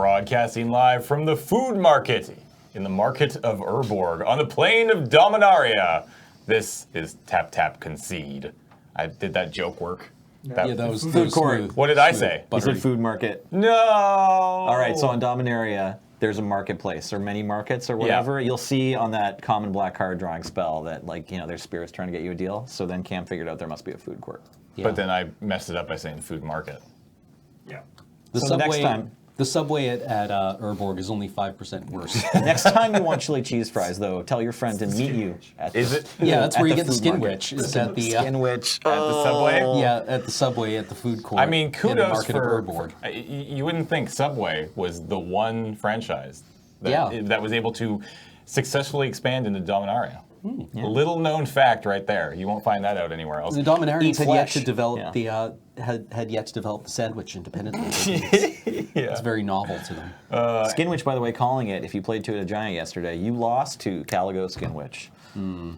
Broadcasting live from the food market in the market of Urborg on the plain of Dominaria. This is Tap Tap Concede. Did that joke work? Yeah, that was food court. smooth. What did I say? You said food market. No! All right, so on Dominaria, there's a marketplace or many markets or whatever. Yeah. You'll see on that common black card drawing spell that, like, you know, there's spirits trying to get you a deal. So then Cam figured out there must be a food court. Yeah. But then I messed it up by saying food market. Yeah. The So subway, next time- the subway at Urborg is only 5% worse. Next time you want chili cheese fries, though, tell your friend to meet you at Is the, it? Yeah, that's at where you the get the food skin market. witch. Is at the Skin witch. At the subway? yeah, at the subway at the food court. I mean, in the kudos market for, of Urborg. you wouldn't think Subway was the one franchise that, that was able to successfully expand into Dominaria. Little known fact right there. You won't find that out anywhere else. The Dominarians Eat had yet flesh. to develop Yeah. had yet to develop the sandwich independently. It's very novel to them. Skin witch, by the way, calling it, if you played Two at a Giant yesterday, you lost to Caligo Skin Witch.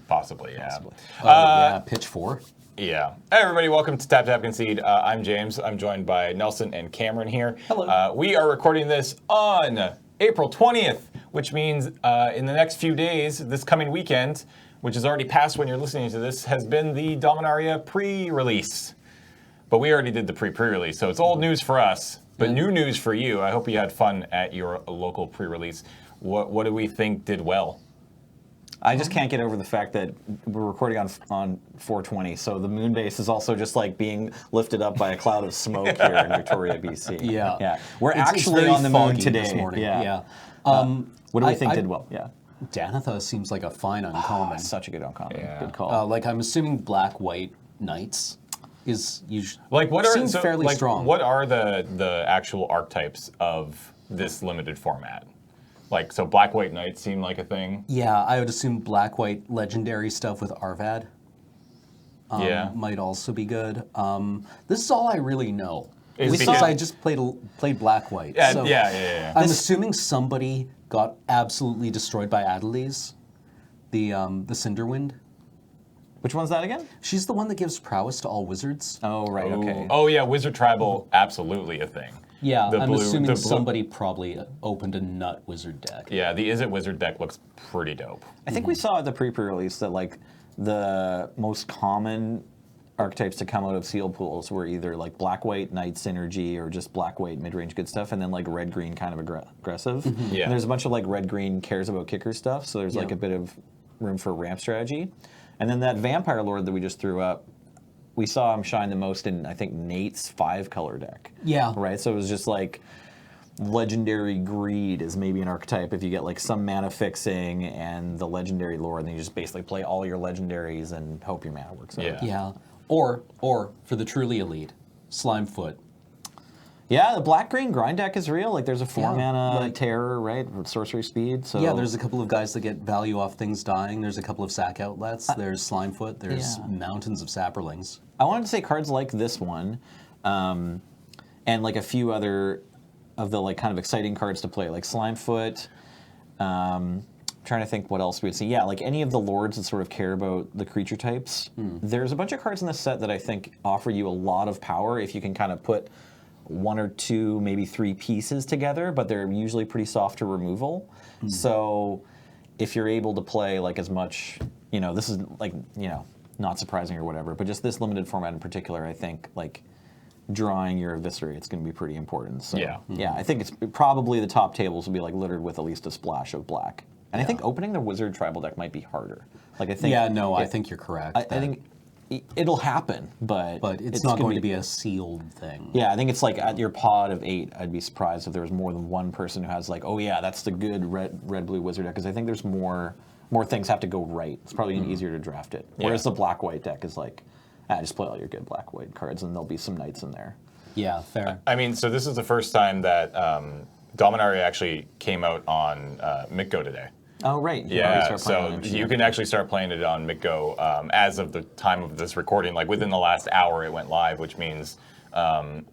Possibly, yeah. Yeah, pitch 4. Yeah. Hey, everybody, welcome to Tap Tap Concede. I'm James. I'm joined by Nelson and Cameron here. Hello. We are recording this on April 20th, which means in the next few days, this coming weekend, which is already past when you're listening to this, has been the Dominaria pre-release. But we already did the pre-release, so it's old news for us, but new news for you. I hope you had fun at your local pre-release. What do we think did well? I just can't get over the fact that we're recording on 420, so the moon base is also just like being lifted up by a cloud of smoke here in Victoria, BC. Yeah. We're It's actually very on the moon foggy today. this morning. Yeah. What do we I- think I- did well? Yeah. Danitha seems like a fine uncommon. Such a good uncommon. Yeah. Good call. Like I'm assuming black-white knights is usually Like what are seems fairly strong. What are the actual archetypes of this limited format? Like, so black white knights seem like a thing. Yeah, I would assume black-white legendary stuff with Arvad. Yeah. Might also be good. This is all I really know. Is Because because- I just played black-white. Yeah, so yeah. I'm assuming somebody got absolutely destroyed by Adeliz, the Cinderwind. Which one's that again? She's the one that gives prowess to all wizards. Oh, right, okay. Oh yeah, wizard tribal, absolutely a thing. Yeah, The I'm blue- assuming the blue- somebody probably opened a nut wizard deck. Yeah, the Is It Wizard deck looks pretty dope. I think we saw at the pre-release that like the most common archetypes to come out of seal pools were either like black-white knight synergy or just black-white mid-range good stuff, and then like red-green kind of aggressive. Yeah. And there's a bunch of like red-green cares about kicker stuff, so there's like Yeah. a bit of room for ramp strategy. And then that vampire lord that we just threw up, we saw him shine the most in I think Nate's 5-color deck. Yeah. Right. So it was just like legendary greed is maybe an archetype if you get like some mana fixing and the legendary lore, and then you just basically play all your legendaries and hope your mana works out. Yeah. Yeah. Or for the truly elite, Slimefoot. Yeah, the black-green grind deck is real. Like there's a 4-mana like- terror, right? With sorcery speed. So Yeah, there's a couple of guys that get value off things dying. There's a couple of sack outlets. There's Slimefoot. There's Yeah. mountains of Saproings. I wanted to say cards like this one, and like a few other of the like kind of exciting cards to play, like Slimefoot. Trying to think what else we would see. Yeah, like any of the lords that sort of care about the creature types. There's a bunch of cards in this set that I think offer you a lot of power if you can kind of put 1 or 2, maybe 3 pieces together, but they're usually pretty soft to removal. So if you're able to play like as much, you know, this is like, you know, not surprising or whatever, but just this limited format in particular, I think like drawing your eviscerate, it's going to be pretty important. So Yeah. I think it's probably the top tables will be like littered with at least a splash of black. And I think opening the wizard tribal deck might be harder. Like I think Yeah, no, I think you're correct. I think it'll happen, but it's not gonna going to be a sealed thing. Yeah, I think it's like at your pod of 8, I'd be surprised if there was more than one person who has like, oh yeah, that's the good red blue wizard deck, because I think there's more things have to go right. It's probably easier to draft it. Whereas the black white deck is like, just play all your good black white cards, and there'll be some knights in there. Yeah, fair. I mean, so this is the first time that Dominaria actually came out on MTGO today. Oh right, you can already Yeah, start playing so on MTGO. you can actually start playing it on MTGO as of the time of this recording. Like within the last hour, it went live, which means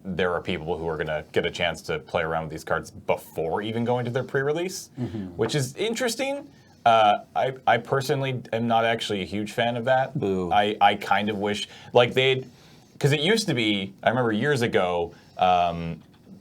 there are people who are going to get a chance to play around with these cards before even going to their pre-release, which is interesting. I personally am not actually a huge fan of that. Boo. I kind of wish, like they'd, because it used to be, I remember years ago,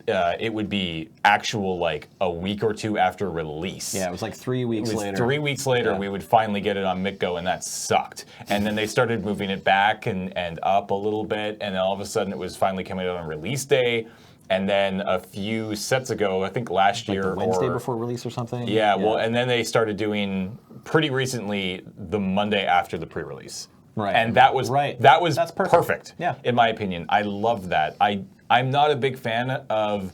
it would be actual like a week or two after release. Yeah, it was like 3 weeks It was later. 3 weeks later, Yeah. we would finally get it on MTGO, and that sucked. And then they started moving it back and up a little bit, and then all of a sudden it was finally coming out on release day. And then a few sets ago, I think last Like year, the Wednesday or before release or something. yeah, well, and then they started doing pretty recently the Monday after the pre-release. Right. And that was Right. That's perfect. perfect. Yeah. In my opinion, I love that. I'm not a big fan of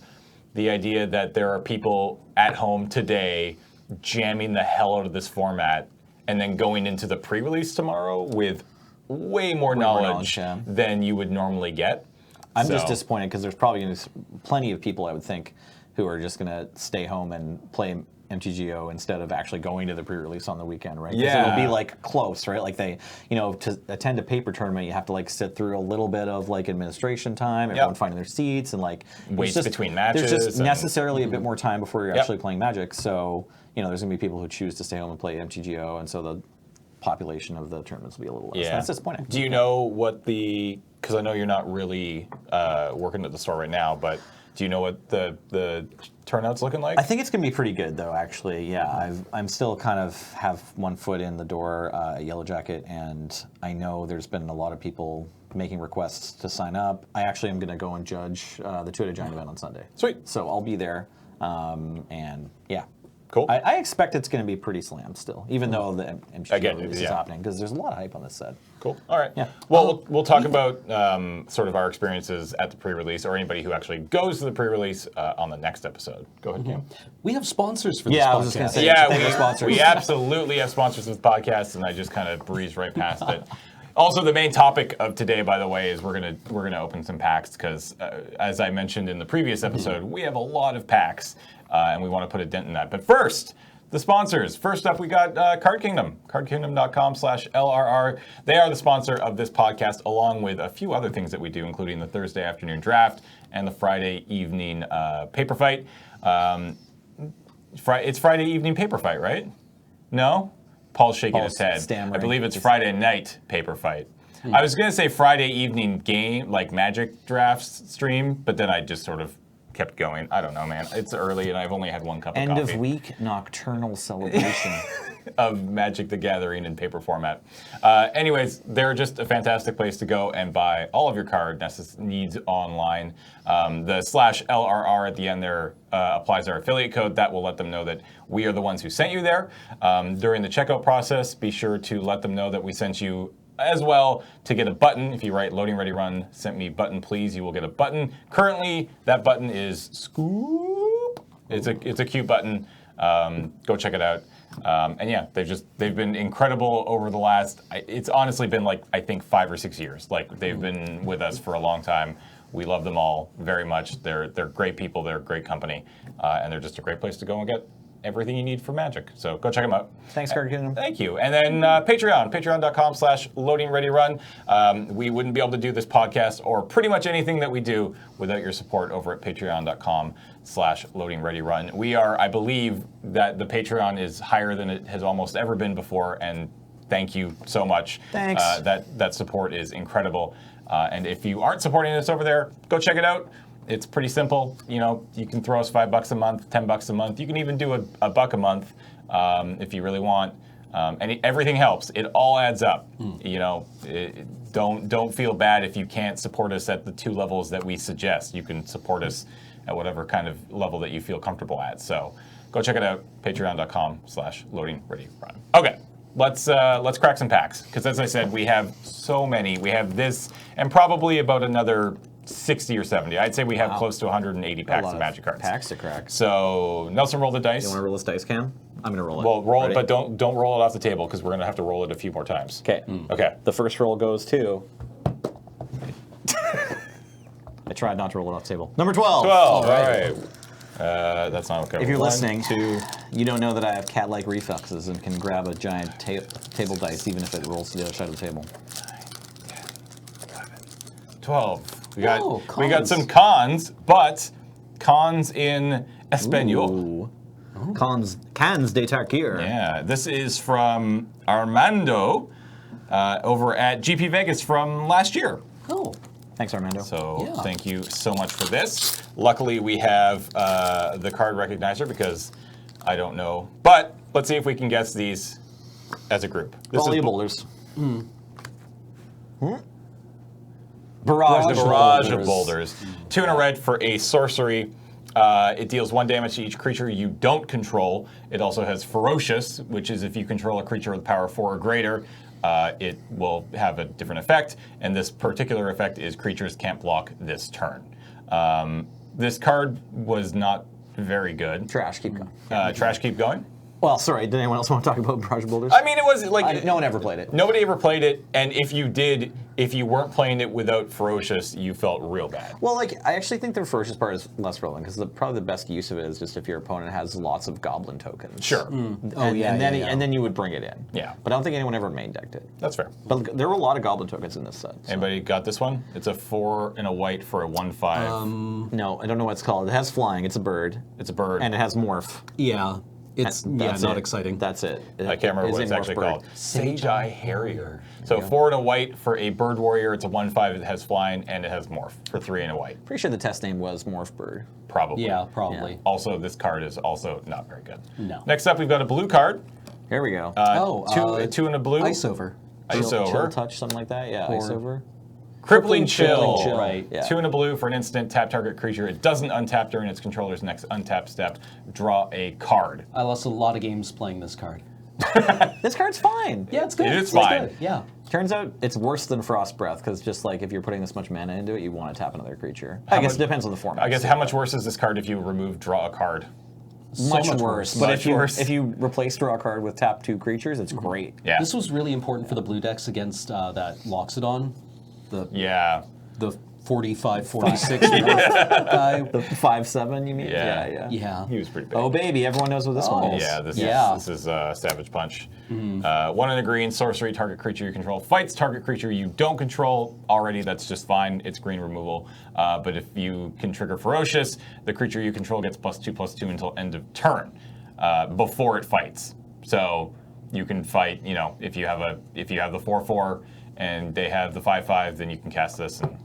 the idea that there are people at home today jamming the hell out of this format and then going into the pre-release tomorrow with way more knowledge yeah. than you would normally get. I'm just So- disappointed because there's probably going to be plenty of people, I would think, who are just going to stay home and play MTGO instead of actually going to the pre-release on the weekend, right? 'Cause Yeah. it'll be like close, right? Like they, to attend a paper tournament, you have to like sit through a little bit of like administration time, everyone finding their seats, and like there's Waits just- between matches There's just and- necessarily a bit more time before you're Yep. actually playing Magic. So there's going to be people who choose to stay home and play MTGO, and so the population of the tournaments will be a little less. Yeah. That's disappointing. Do you know what because I know you're not really working at the store right now, but do you know what the turnout's looking like? I think it's going to be pretty good, though. Actually, yeah. I'm still kind of have one foot in the door at Yellow Jacket, and I know there's been a lot of people making requests to sign up. I actually am going to go and judge the Two-Headed Giant event on Sunday. Sweet. So I'll be there, and yeah. Cool. I expect it's going to be pretty slammed still, even though the MTGO Again, release is yeah. happening, because there's a lot of hype on this set. Cool. All right. Yeah. Well, we'll talk about sort of our experiences at the pre-release, or anybody who actually goes to the pre-release on the next episode. Go ahead, Cam. We have sponsors for this Yeah, podcast. I was just going to say, Yeah, thank our sponsors. we absolutely have sponsors of the podcast, and I just kind of breezed right past it. Also, the main topic of today, by the way, is we're gonna open some packs because, as I mentioned in the previous episode, we have a lot of packs, and we want to put a dent in that. But first, the sponsors. First up, we got Card Kingdom, cardkingdom.com/LRR. They are the sponsor of this podcast, along with a few other things that we do, including the Thursday afternoon draft and the Friday evening paper fight. It's Friday evening paper fight, right? No? Paul's shaking his head. stammering. I believe it's Friday night paper fight. I was going to say Friday evening game, like Magic drafts stream, but then I just sort of kept going. I don't know, man. It's early, and I've only had one cup of End coffee. of week nocturnal celebration. Of Magic the Gathering in paper format. Anyways, they're just a fantastic place to go and buy all of your card needs online. The /LRR at the end there applies our affiliate code. That will let them know that we are the ones who sent you there. During the checkout process, be sure to let them know that we sent you as well to get a button. If you write Loading Ready Run, sent me button please, you will get a button. Currently, that button is Scoop. It's a cute button. Go check it out. And yeah, they've been incredible over the last. It's honestly been like I think 5 or 6 years. Like they've been with us for a long time. We love them all very much. They're great people. They're a great company, and they're just a great place to go and get everything you need for Magic. So go check them out. Thanks, Card Kingdom. Thank you. And then patreon.com/LoadingReadyRun. We wouldn't be able to do this podcast or pretty much anything that we do without your support over at patreon.com/LoadingReadyRun. We are, I believe, that the Patreon is higher than it has almost ever been before, and thank you so much. Thanks. That support is incredible. And if you aren't supporting us over there, go check it out. It's pretty simple. You can throw us $5 a month, $10 a month. You can even do a buck a month if you really want. And everything helps. It all adds up. Don't feel bad if you can't support us at the 2 levels that we suggest. You can support us at whatever kind of level that you feel comfortable at. So go check it out. Patreon.com/LoadingReadyRun. Okay. Let's crack some packs because, as I said, we have so many. We have this and probably about another 60 or 70. I'd say we have close to 180 packs of Magic cards. Packs to crack. So Nelson, roll the dice. You want to roll this dice, Cam? I'm going to roll it. Well, roll Ready? it, but don't roll it off the table because we're going to have to roll it a few more times. Okay. Okay. The first roll goes to. I tried not to roll it off the table. Number 12. 12. All right. That's not okay. If you're 1, listening, 2. you don't know that I have cat-like reflexes and can grab a giant table dice even if it rolls to the other side of the table. 12. We got Oh, some cons. cons, but cons in Espanol. Ooh. Khans de Tarkir. Yeah, this is from Armando over at GP Vegas from last year. Oh. Thanks, Armando. So Yeah. thank you so much for this. Luckily, we have the card recognizer because I don't know. But let's see if we can guess these as a group. This Volley is of boulders. Barrage of Boulders. 2 and a red for a sorcery. It deals 1 damage to each creature you don't control. It also has Ferocious, which is if you control a creature with power 4 or greater, it will have a different effect. And this particular effect is creatures can't block this turn. This card was not very good. Trash, keep going. Trash, keep going. Well, sorry, did anyone else want to talk about Barrage of Boulders? I mean, it was like No one ever played it. Nobody ever played it, and if you did, if you weren't playing it without Ferocious, you felt real bad. Well, like, I actually think the Ferocious part is less relevant, because probably the best use of it is just if your opponent has lots of Goblin tokens. Sure. And, Oh, yeah, and then yeah. and then you would bring it in. Yeah. But I don't think anyone ever main decked it. That's fair. But there were a lot of Goblin tokens in this set. So. Anybody got this one? It's a 4 and a white for a 1/5. No, I don't know what it's called. It has flying. It's a bird. It's a bird. And it has morph. Yeah. It's That's not it. exciting. That's it. I can't remember It's what a it's morph actually bird. called. Sage-Eye Harrier. So 4 and a white for a bird warrior. It's a 1/5. It has flying and it has morph for 3 and a white. Pretty sure the test name was Morph Bird. Probably. Yeah, probably. Also, this card is also not very good. No. Next up, we've got a blue card. Here we go. Two and a blue. Ice over. Ice over. Chill touch, something like that. Yeah, ice Or- over. Crippling Chill. Crippling Chill. Right. Yeah. 2 and a blue for an instant. Tap target creature. It doesn't untap during its controller's next untap step. Draw a card. I lost a lot of games playing this card. This card's fine. Yeah, it's good. It is It's fine. good, yeah. Turns out it's worse than Frost Breath, because just like if you're putting this much mana into it, you want to tap another creature. I guess it depends on the format. I guess how much worse is this card if you remove draw a card? much, much worse. worse. But Much if worse. you replace draw a card with tap 2 creatures, it's great. Yeah. This was really important for the blue decks against that Loxodon, Yeah. the 45, 46 guy. The 5/7, you mean? Yeah. Yeah. He was pretty big. Oh baby, everyone knows what this one is. Yeah, this Yeah. is Savage Punch. 1 in a green, sorcery, target creature you control fights target creature you don't control. Already, that's just fine. It's green removal. But if you can trigger Ferocious, the creature you control gets +2/+2 until end of turn, before it fights. So you can fight. You know, if you have the 4/4 and they have the 5/5, then you can cast this and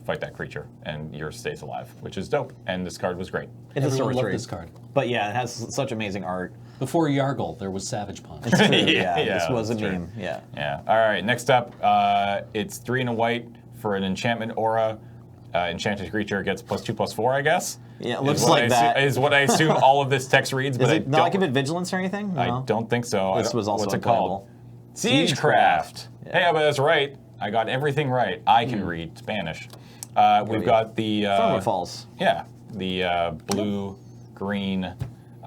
fight that creature, and yours stays alive, which is dope. And this card was great. It's a Everyone sorcery. loved this card. But yeah, it has such amazing art. Before Yargle, there was Savage Punch. It's true. Yeah, yeah, this was a that's true. meme. Yeah. Yeah. All right. Next up, it's 3 and a white for an enchantment aura. Enchanted creature gets +2/+4, I guess. Yeah, it Is looks what like I that. Is what I assume all of this text reads, but Is I it not don't. like give it vigilance or anything? I No. don't think so. This was also what's it called? unplayable. Siegecraft. Yeah. Hey, but that's right. I got everything right. I can read Spanish. We've got the Thornwood Falls. yeah, the blue-green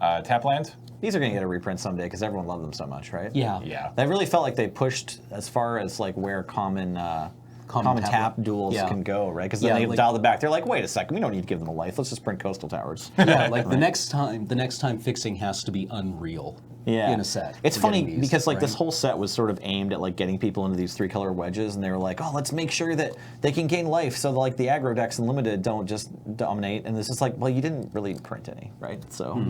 tapland. These are going to get a reprint someday because everyone loved them so much, right? Yeah. Yeah. That really felt like they pushed as far as like where common tap duels Yeah. can go, right? Because Yeah, then they like- dialed it back. They're like, wait a second, we don't need to give them a life. Let's just print coastal towers. Yeah, like the next time fixing has to be unreal. Yeah. In a set. It's for funny getting these, because like this right? whole set was sort of aimed at like getting people into these 3-color wedges, and they were like, oh, let's make sure that they can gain life, so like the aggro decks and limited don't just dominate. And this is like, well, you didn't really print any, right? So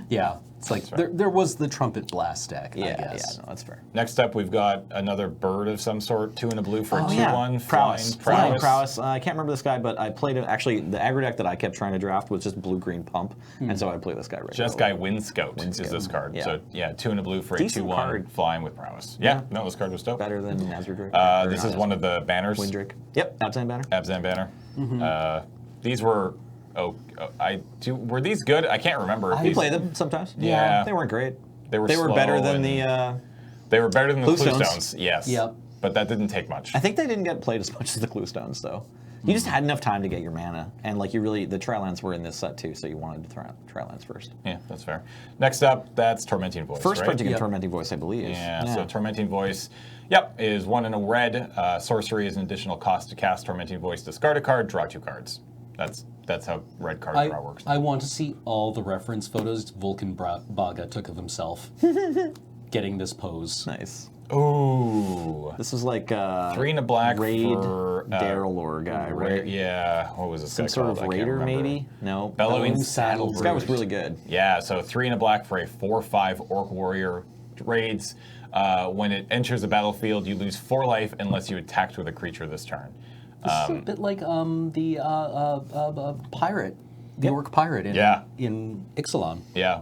Yeah, it's like there was the trumpet blast deck. I yeah, guess. no, that's fair. Next up, we've got another bird of some sort, 2 and a blue for a 2/1. Prowess. Flying Prowess. I can't remember this guy, but I played it. Actually, the aggro deck that I kept trying to draft was just blue-green pump, and so I'd play this guy regularly. Jeskai Windscout is this card. Yeah. So yeah, 2 and a blue for a Decent 2/1 card. flying with prowess. Yeah, no, this card was dope. Better than Nazir Drake. This is one of the banners. Windrake. Yep, Abzan banner. Abzan banner. These were were these good? I can't remember. If You these, play them sometimes. Yeah. They weren't great. They were better slow than and- the. They were better than the Cluestones. Cluestones. Yes. Yep. But that didn't take much. I think they didn't get played as much as the Cluestones, though. You just had enough time to get your mana, and like the Trilands were in this set too, so you wanted to Trilands first. Yeah, that's fair. Next up, that's Tormenting Voice. First right? printing of Yep. Tormenting Voice, I believe. Yeah, so Tormenting Voice, yep, is 1 and a red. Sorcery is an additional cost to cast Tormenting Voice. Discard a card, draw 2 cards. That's how red card draw works. I want to see all the reference photos Vulcan Baga took of himself getting this pose. Nice. Ooh. This was like 3 and a black Raid for Darylor guy, right? Yeah, what was this Some guy sort called? of I can't raider, remember. maybe? No. Bellowing Saddle This guy was Bruised. really good. Yeah, so 3 and a black for a 4/5 Orc Warrior raids. When it enters the battlefield, you lose 4 life unless you attacked with a creature this turn. This is a bit like the pirate, the orc pirate in Ixalan. Yeah.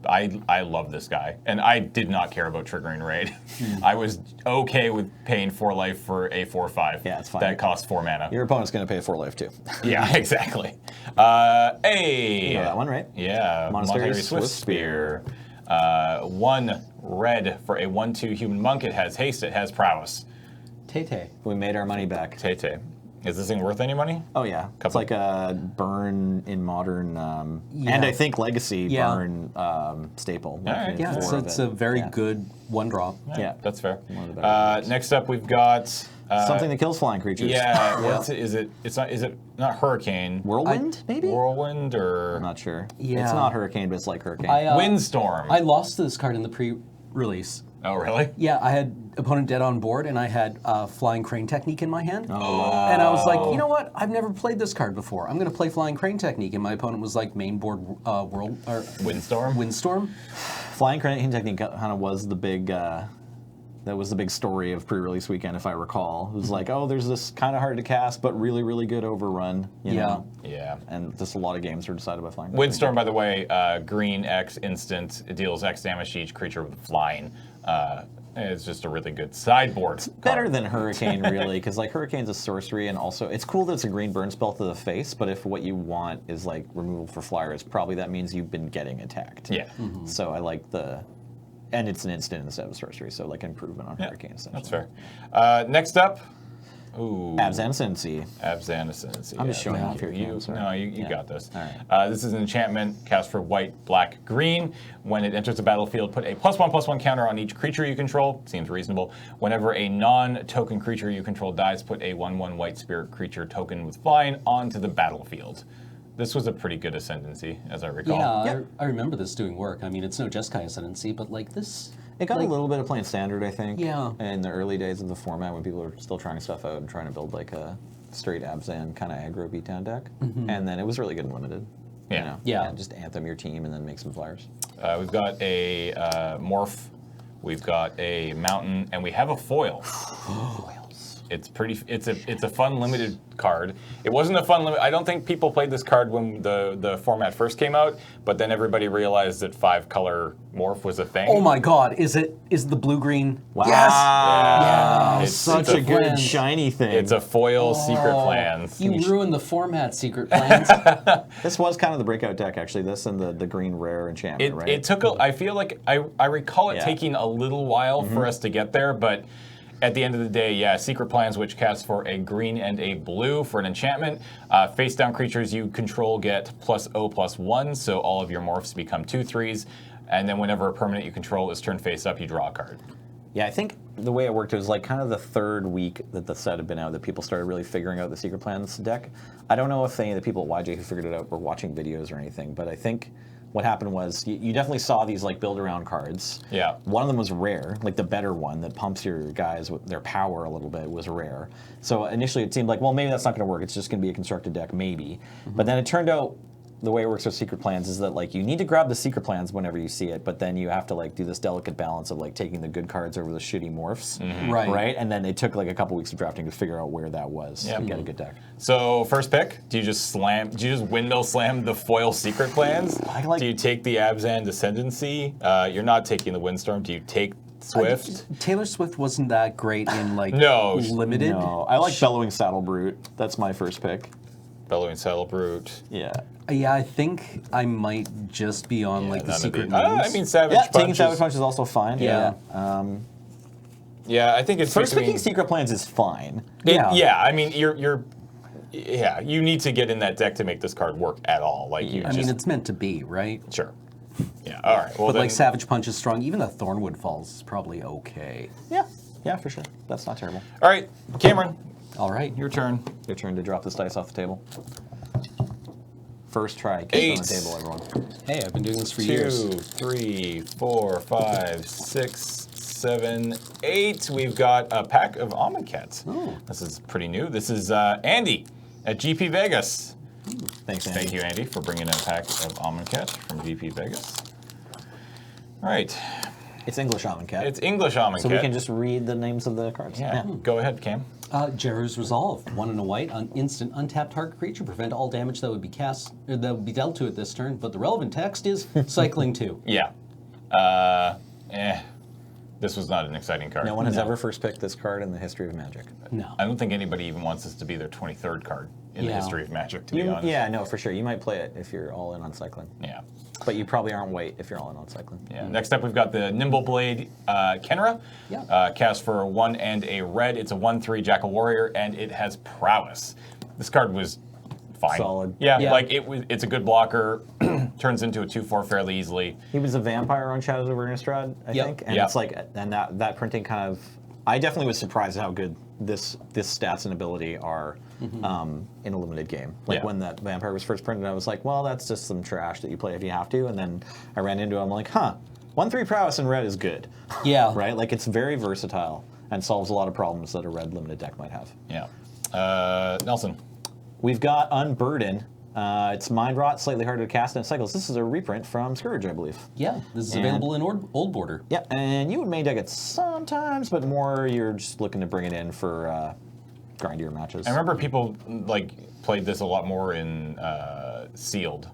I love this guy, and I did not care about triggering raid. I was okay with paying 4 life for a 4/5. Yeah, it's fine. That costs 4 mana. Your opponent's going to pay 4 life too. Yeah, exactly. You know that one, right? Yeah, Monastery Swift Spear. 1 red for a 1/2 human monk. It has haste. It has prowess. Tay-Tay. We made our money back. Tay-Tay. Is this thing worth any money? Oh yeah, it's Couple. like a burn in modern, Yeah. and I think legacy Yeah. burn staple. All right. Yeah, it's a very good 1-drop. Yeah. That's fair. One of the better ones. Next up, we've got Something that kills flying creatures. Yeah, what's it? Is it? It's not. Is it not hurricane? Whirlwind, maybe? Whirlwind or I'm not sure. Yeah. It's not hurricane, but it's like hurricane. windstorm? I lost this card in the pre-release. Oh, really? Yeah, I had opponent dead on board, and I had Flying Crane Technique in my hand. Oh. And I was like, you know what? I've never played this card before. I'm going to play Flying Crane Technique, and my opponent was like main board Windstorm. Windstorm. Flying Crane Technique kind of was the big. That was the big story of pre-release weekend, if I recall. It was like, oh, there's this kind of hard to cast, but really, really good overrun. You know? Yeah. And just a lot of games were decided by Flying Crane. Windstorm, by the way, green X instant. It deals X damage to each creature with flying. It's just a really good sideboard. Better than Hurricane, really, because like Hurricane's a sorcery, and also it's cool that it's a green burn spell to the face. But if what you want is like removal for flyers, probably that means you've been getting attacked. Yeah. So I like the, and it's an instant instead of sorcery, so like improvement on Hurricane. That's fair. Next up, Absence-Ancy. Absence. I'm just showing off here, Cam, sorry. No, you Yeah. got this. All right. This is an enchantment cast for white, black, green. When it enters the battlefield, put a +1/+1 counter on each creature you control. Seems reasonable. Whenever a non-token creature you control dies, put a 1/1 white spirit creature token with flying onto the battlefield. This was a pretty good ascendancy, as I recall. Yeah, I remember this doing work. I mean, it's no Jeskai Ascendancy, but like this... It got like, a little bit of playing standard, I think. Yeah. In the early days of the format, when people were still trying stuff out and trying to build like a straight Abzan kind of aggro beatdown deck, and then it was really good and limited. Yeah. You know? Yeah. Just anthem your team and then make some flyers. We've got a morph, we've got a mountain, and we have a foil. It's pretty. It's a fun limited card. It wasn't a fun limit. I don't think people played this card when the format first came out, but then everybody realized that 5-color morph was a thing. Oh my god, is the blue-green? Wow. Yes! Yeah. It's such a good plans. shiny thing. It's a foil secret plans. You ruined the format, Secret Plans. This was kind of the breakout deck, actually. This and the green rare enchantment, right? It took. I feel like I recall it Yeah. taking a little while for us to get there, but. At the end of the day, yeah, Secret Plans, which casts for a green and a blue for an enchantment. Face down creatures you control get +0/+1, so all of your morphs become 2/3. And then whenever a permanent you control is turned face up, you draw a card. Yeah, I think the way it worked, it was like kind of the third week that the set had been out that people started really figuring out the Secret Plans deck. I don't know if any of the people at YJ who figured it out were watching videos or anything, but I think what happened was you definitely saw these like build around cards. Yeah. One of them was rare, like the better one that pumps your guys with their power a little bit was rare. So initially it seemed like, well, maybe that's not going to work. It's just going to be a constructed deck, maybe. But then it turned out the way it works with Secret Plans is that like you need to grab the Secret Plans whenever you see it, but then you have to like do this delicate balance of like taking the good cards over the shitty morphs. Right. Right? And then it took like a couple weeks of drafting to figure out where that was Yep. to get a good deck. So first pick, do you just windmill slam the foil Secret Plans? I like- Do you take the Abzan Ascendancy? You're not taking the Windstorm. Do you take Swift? Taylor Swift wasn't that great in like No. limited. No, I like Bellowing Saddle Brute. That's my first pick. Bellowing Saddle Brute. Yeah. Yeah, I think I might just be on like the none of secret these. moves. I mean, Savage Yeah, Punch. taking Savage Punch is also fine. Yeah. Yeah, I think it's First between, picking Secret Plans is fine. Yeah. I mean, you need to get in that deck to make this card work at all. Like you I just mean, it's meant to be, right? sure. Yeah. All right. Well, But then, like Savage Punch is strong. Even the Thornwood Falls is probably okay. Yeah. Yeah, for sure. That's not terrible. all right, Cameron, All right. your turn. Your turn to drop this dice off the table. First try. Keep it on the table, everyone. Hey, I've been doing this for 2, years. 3, 4, 5, 6, 7, 8. We've got a pack of Amonkhet. Oh. This is pretty new. This is Andy at GP Vegas. Thanks, Andy. Thank you, Andy, for bringing in a pack of Amonkhet from GP Vegas. All right. It's English Amonkhet. It's English Amonkhet. So we can just read the names of the cards. Yeah. Go ahead, Cam. Jarrah's Resolve, 1 and a white, instant untapped target creature, prevent all damage that would be cast or that would be dealt to it this turn. But the relevant text is cycling 2. Yeah. This was not an exciting card. No one has ever first picked this card in the history of Magic. No. I don't think anybody even wants this to be their 23rd card in the Yeah. history of Magic, to be honest. Yeah, no, for sure. You might play it if you're all in on cycling. Yeah. But you probably aren't white if you're all in on cycling. Yeah. Next up, we've got the Nimble Blade Kenra. Yeah. Cast for 1 and a red. It's a 1/3 Jackal Warrior, and it has prowess. This card was fine. Solid. Yeah, Yeah. like it's a good blocker. Turns into a 2/4 fairly easily. He was a vampire on Shadows of Innistrad, I Yep. think. And Yep. it's like, and that printing kind of, I definitely was surprised at how good this stats and ability are in a limited game. Like Yeah. when that vampire was first printed, I was like, well, that's just some trash that you play if you have to. And then I ran into it, I'm like, 1/3 prowess in red is good. Yeah. Right? Like it's very versatile and solves a lot of problems that a red limited deck might have. Yeah. Nelson. We've got Unburden. It's Mind Rot, slightly harder to cast, and it cycles. This is a reprint from Scourge, I believe. Yeah, this is And- available in Old Border. Yeah, and you would main deck it sometimes, but more you're just looking to bring it in for grindier matches. I remember people like played this a lot more in Sealed.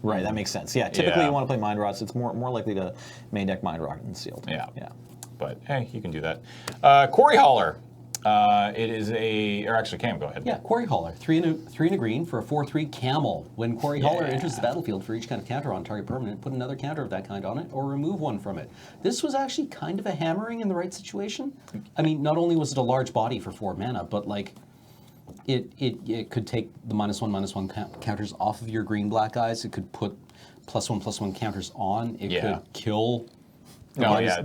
Right, that makes sense. Yeah, typically Yeah. you want to play Mind Rots. It's more likely to main deck Mind Rot than Sealed. Yeah. Yeah. But hey, you can do that. Quarry Hauler. It is or actually, Cam, go ahead. Yeah, Quarry Hauler, 3 and a green for a 4/3 camel. When Quarry Hauler enters the battlefield, for each kind of counter on target permanent, put another counter of that kind on it, or remove one from it. This was actually kind of a hammering in the right situation. I mean, not only was it a large body for 4 mana, but like it could take the -1/-1 counters off of your green-black guys. It could put +1/+1 counters on. It could kill the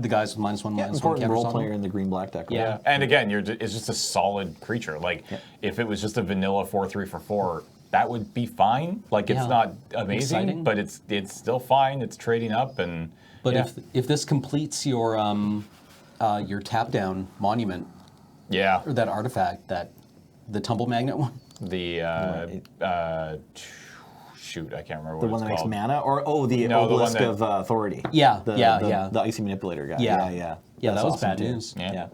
guys with -1/-1 Important counters role on player them. in the green black deck. Yeah, and again, it's just a solid creature. Like, if it was just a vanilla 4/3 for 4, that would be fine. Like, it's Yeah. not amazing, Exciting. but it's still fine. It's trading up, and But yeah. if this completes your tap down monument yeah, or that artifact, the tumble magnet one. the shoot, I can't remember what The it's one that makes called. mana, or the No, the one obelisk that- of authority. Yeah, the icy manipulator guy. Yeah. Yeah. Yeah, That's that was awesome, bad too. news. Yeah.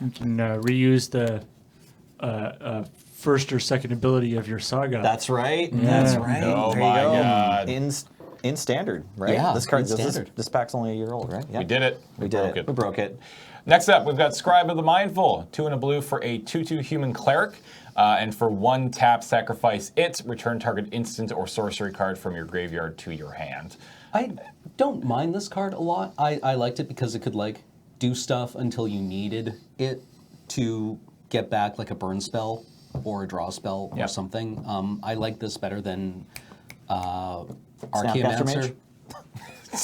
You can reuse the first or second ability of your saga. That's right. That's right. Oh There my you go. God. In standard, right? Yeah, This card, in standard. this pack's only a year old, right? Yeah. We did it. We did broke it. We broke it. Next up, we've got Scribe of the Mindful, 2 and a blue for a 2/2 human cleric, and for 1 tap, sacrifice it. Return target instant or sorcery card from your graveyard to your hand. I don't mind this card a lot. I liked it because it could like do stuff until you needed it to get back like a burn spell or a draw spell or Yep. something. I like this better than Snapcaster Archaeomancer. Mage?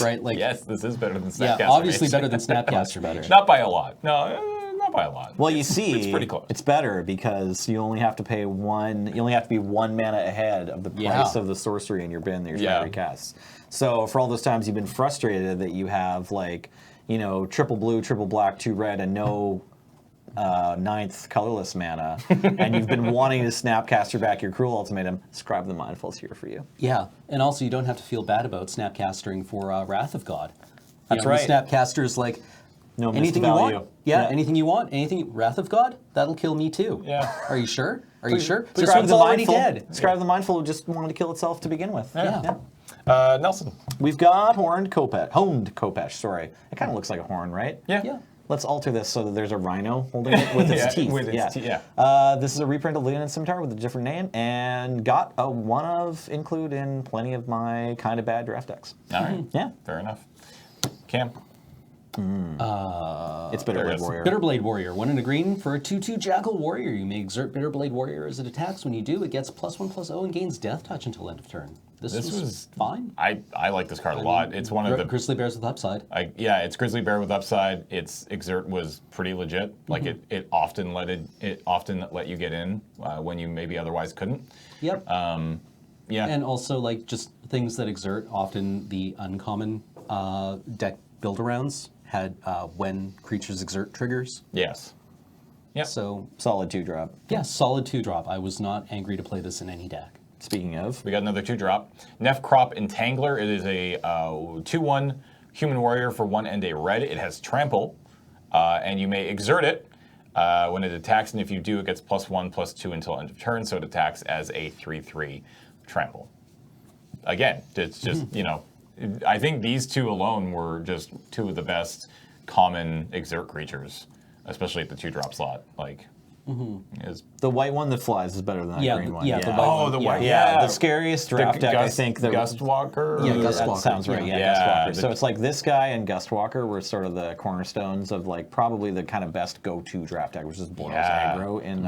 Right? Like Yes, this is better than yeah, Snapcaster obviously Mage. better than Snapcaster Mage. Not by a lot. No, not by a lot. Well, you see, It's pretty close. It's better because you only have to pay one. You only have to be 1 mana ahead of the price Yeah. of the sorcery in your bin that you're Yeah. trying to recast. So for all those times you've been frustrated that you have like, triple blue, triple black, 2 red, and no 9th colorless mana, and you've been wanting to Snapcaster back your Cruel Ultimatum, Scribe of the Mindful's here for you. Yeah, and also you don't have to feel bad about Snapcastering for Wrath of God. That's The right. Snapcaster's like No missed anything you value. want. Yeah, anything you want. Anything Wrath of God, that'll kill me too. Yeah. Are you sure? Are you sure? Scribe This of one's the already Mindful, dead. Scribe of the Mindful just wanted to kill itself to begin with. Yeah. Nelson. We've got honed Kopesh, sorry. It kind of looks like a horn, right? Yeah. Let's alter this so that there's a rhino holding it with its Yeah, teeth. with its teeth, yeah. This is a reprint of Leonin Scimitar with a different name, and got a one of include in plenty of my kind of bad draft decks. All right. Yeah, Fair enough. Cam. it's Bitter there it Blade is. Warrior. Bitterblade Warrior. 1 and a green for a 2/2 Jackal Warrior. You may exert Bitterblade Warrior as it attacks. When you do, it gets +1/+0 and gains Death Touch until end of turn. This was fine. I like this card a lot. It's one of the Grizzly Bears with upside. it's Grizzly Bear with upside. Its exert was pretty legit. Like it often let you get in when you maybe otherwise couldn't. Yep. Yeah. And also, like, just things that exert, often the uncommon deck build-arounds had when creatures exert triggers. yes. Yep. So, Solid 2-drop. yeah, solid 2-drop. I was not angry to play this in any deck. Speaking of, We got another 2-drop. Nefcrop Entangler. It is a 2/1 human warrior for 1 and a red. It has trample, and you may exert it When it attacks, and if you do, it gets +1/+2 until end of turn, so it attacks as a 3/3 trample. Again, it's just, I think these two alone were just two of the best common exert creatures, especially at the 2-drop slot. Like, The white one that flies is better than that Yeah, green one. yeah, the white oh, one, the yeah. white, Yeah, the scariest draft deck, I think. The Gustwalker? Yeah, That Gustwalker, sounds right. Yeah, yeah. Gustwalker. So it's like this guy and Gustwalker were sort of the cornerstones of like probably the kind of best go-to draft deck, which is Boros Yeah. aggro in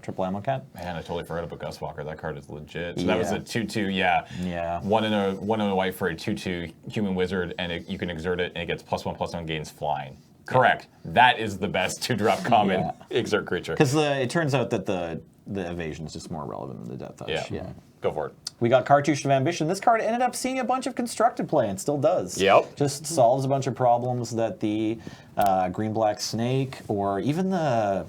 triple Amonkhet. Man, I totally forgot about Gustwalker. That card is legit. So Yeah. that was a 2/2, yeah. Yeah. One in a white for a 2/2 human wizard, and you can exert it, and it gets +1/+1 gains flying. Correct. That is the best 2-drop common Yeah. exert creature. Because it turns out that the evasion is just more relevant than the death touch. Yeah. Go for it. We got Cartouche of Ambition. This card ended up seeing a bunch of constructed play and still does. Yep. Just solves a bunch of problems that the green-black snake or even the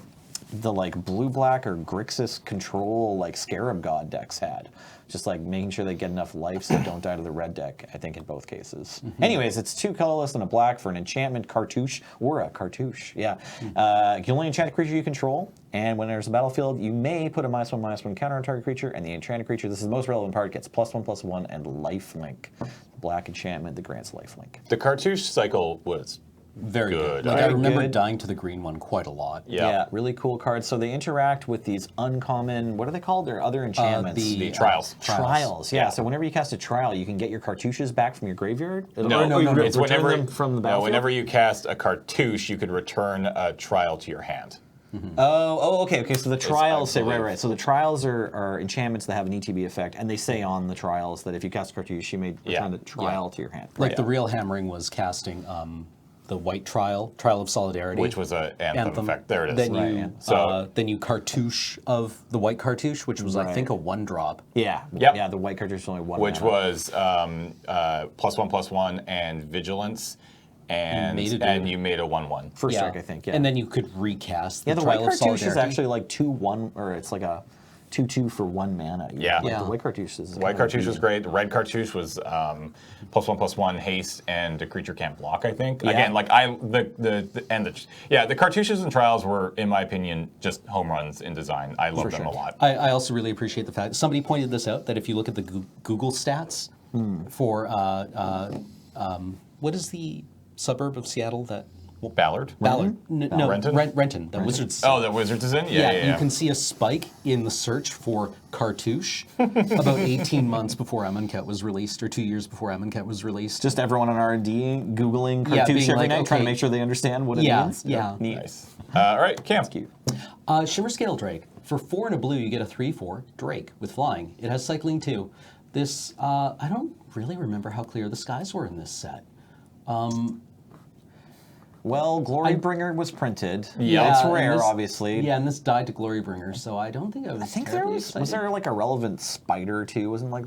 like blue-black or Grixis control like Scarab God decks had. Just like making sure they get enough life so they don't die to the red deck, I think in both cases. Anyways, it's 2 colorless and a black for an enchantment cartouche, or a cartouche, yeah. You can only enchant a creature you control, and when there's a battlefield, you may put a -1/-1 counter on target creature, and the enchanted creature, this is the most relevant part, gets +1/+1 and lifelink. Black enchantment that grants lifelink. The cartouche cycle was Very Good. good. Like, I Very remember good. dying to the green one quite a lot. Yeah. Really cool cards. So they interact with these uncommon, what are they called? They're other enchantments. the trials. Trials, yeah. So whenever you cast a trial, you can get your cartouches back from your graveyard. No, it's return whenever them from the battlefield. whenever you cast a cartouche, you could return a trial to your hand. Okay. So the trials say, believe. right. So the trials are enchantments that have an ETB effect, and they say on the trials that if you cast a cartouche, you may return the trial to your hand. Like the real hammering was casting the white Trial of Solidarity. Which was a anthem effect. There it is. Then Right, you, yeah. So- then you cartouche of the white cartouche, which was I think a 1-drop. Yeah. Yep. Yeah, the white cartouche is only one. Which mana. was +1/+1 and vigilance, and made a you made a 1/1. First strike, I think. Yeah. And then you could recast the yeah, the Trial white of cartouche Solidarity. is actually like 2/1, or it's like a 2/2 for 1 mana. Yeah. Like Yeah. the white cartouche is. White cartouche was great. The red cartouche was +1/+1 haste, and the creature can't block. I think. Yeah. Again, like the cartouches and trials were, in my opinion, just home runs in design. I love them sure. a lot. I also really appreciate the fact somebody pointed this out that if you look at the Google stats for what is the suburb of Seattle that Ballard. Ballard? No, Renton? Renton. The Wizards. Oh, the Wizards is in. Yeah. You can see a spike in the search for cartouche about 18 months before Amonkhet was released, or 2 years before Amonkhet was released. Just everyone on R&D Googling Yeah, cartouche being every like, night, trying to okay. make sure they understand what it Yeah, means. yeah. Neat. Nice. All right, Cam. Cute. Shimmer Scale Drake. For 4 and a blue, you get a 3/4 Drake with flying. It has cycling too. This, I don't really remember how clear the skies were in this set. Well, Glorybringer was printed. Yeah, It's and rare, this- obviously. Yeah, and this died to Glorybringer, so I don't think I was. I think there terribly was excited. there like a relevant spider too? Wasn't like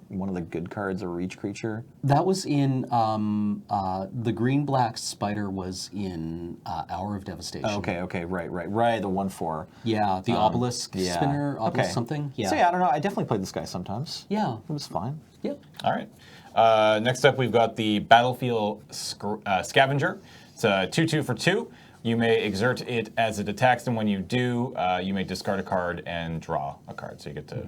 one of the good cards a reach creature? That was in the green-black spider was in Hour of Devastation. Okay, right. The 1/4. Yeah, the obelisk Yeah. spinner, obelisk Okay. something. Yeah. So yeah, I don't know. I definitely played this guy sometimes. Yeah. It was fine. Yep. All right. Next up, we've got the Battlefield Scavenger. It's a 2/2 for 2. You may exert it as it attacks, and when you do, you may discard a card and draw a card. So you get to,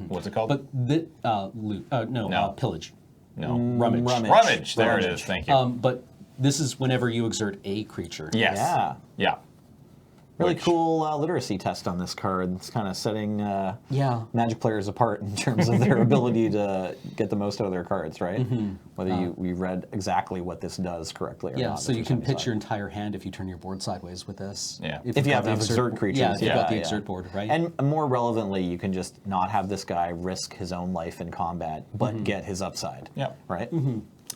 what's it called? But the No. pillage. no. Rummage. Rummage. There it is. Thank you. But this is whenever you exert a creature. Yes. Yeah. Yeah. Really Which- cool literacy test on this card. It's kind of setting Yeah. Magic players apart in terms of their ability to get the most out of their cards, right? Whether you read exactly what this does correctly or Yeah, not. so if you you're can setting pitch your aside. entire hand if you turn your board sideways with this. Yeah. If you have got enough exert creatures. Yeah, if you've got the yeah. exert board, right? And more relevantly, you can just not have this guy risk his own life in combat, but get his upside. Yeah. Right?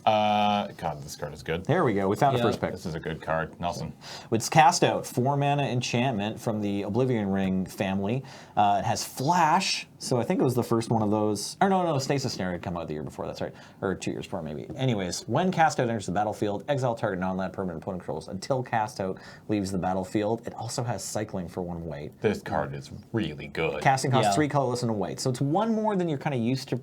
God, this card is good. There we go. We found Yeah. the first pick. This is a good card, Nelson. It's cast out 4 mana enchantment from the Oblivion Ring family. It has flash, so I think it was the first one of those. Or no, Stasis Snare had come out the year before. That's right, or 2 years before maybe. Anyways, when cast out enters the battlefield, exile target non-land permanent opponent controls until cast out leaves the battlefield. It also has cycling for 1 white. This card is really good. Casting costs Yeah. 3 colorless and a white, so it's 1 more than you're kind of used to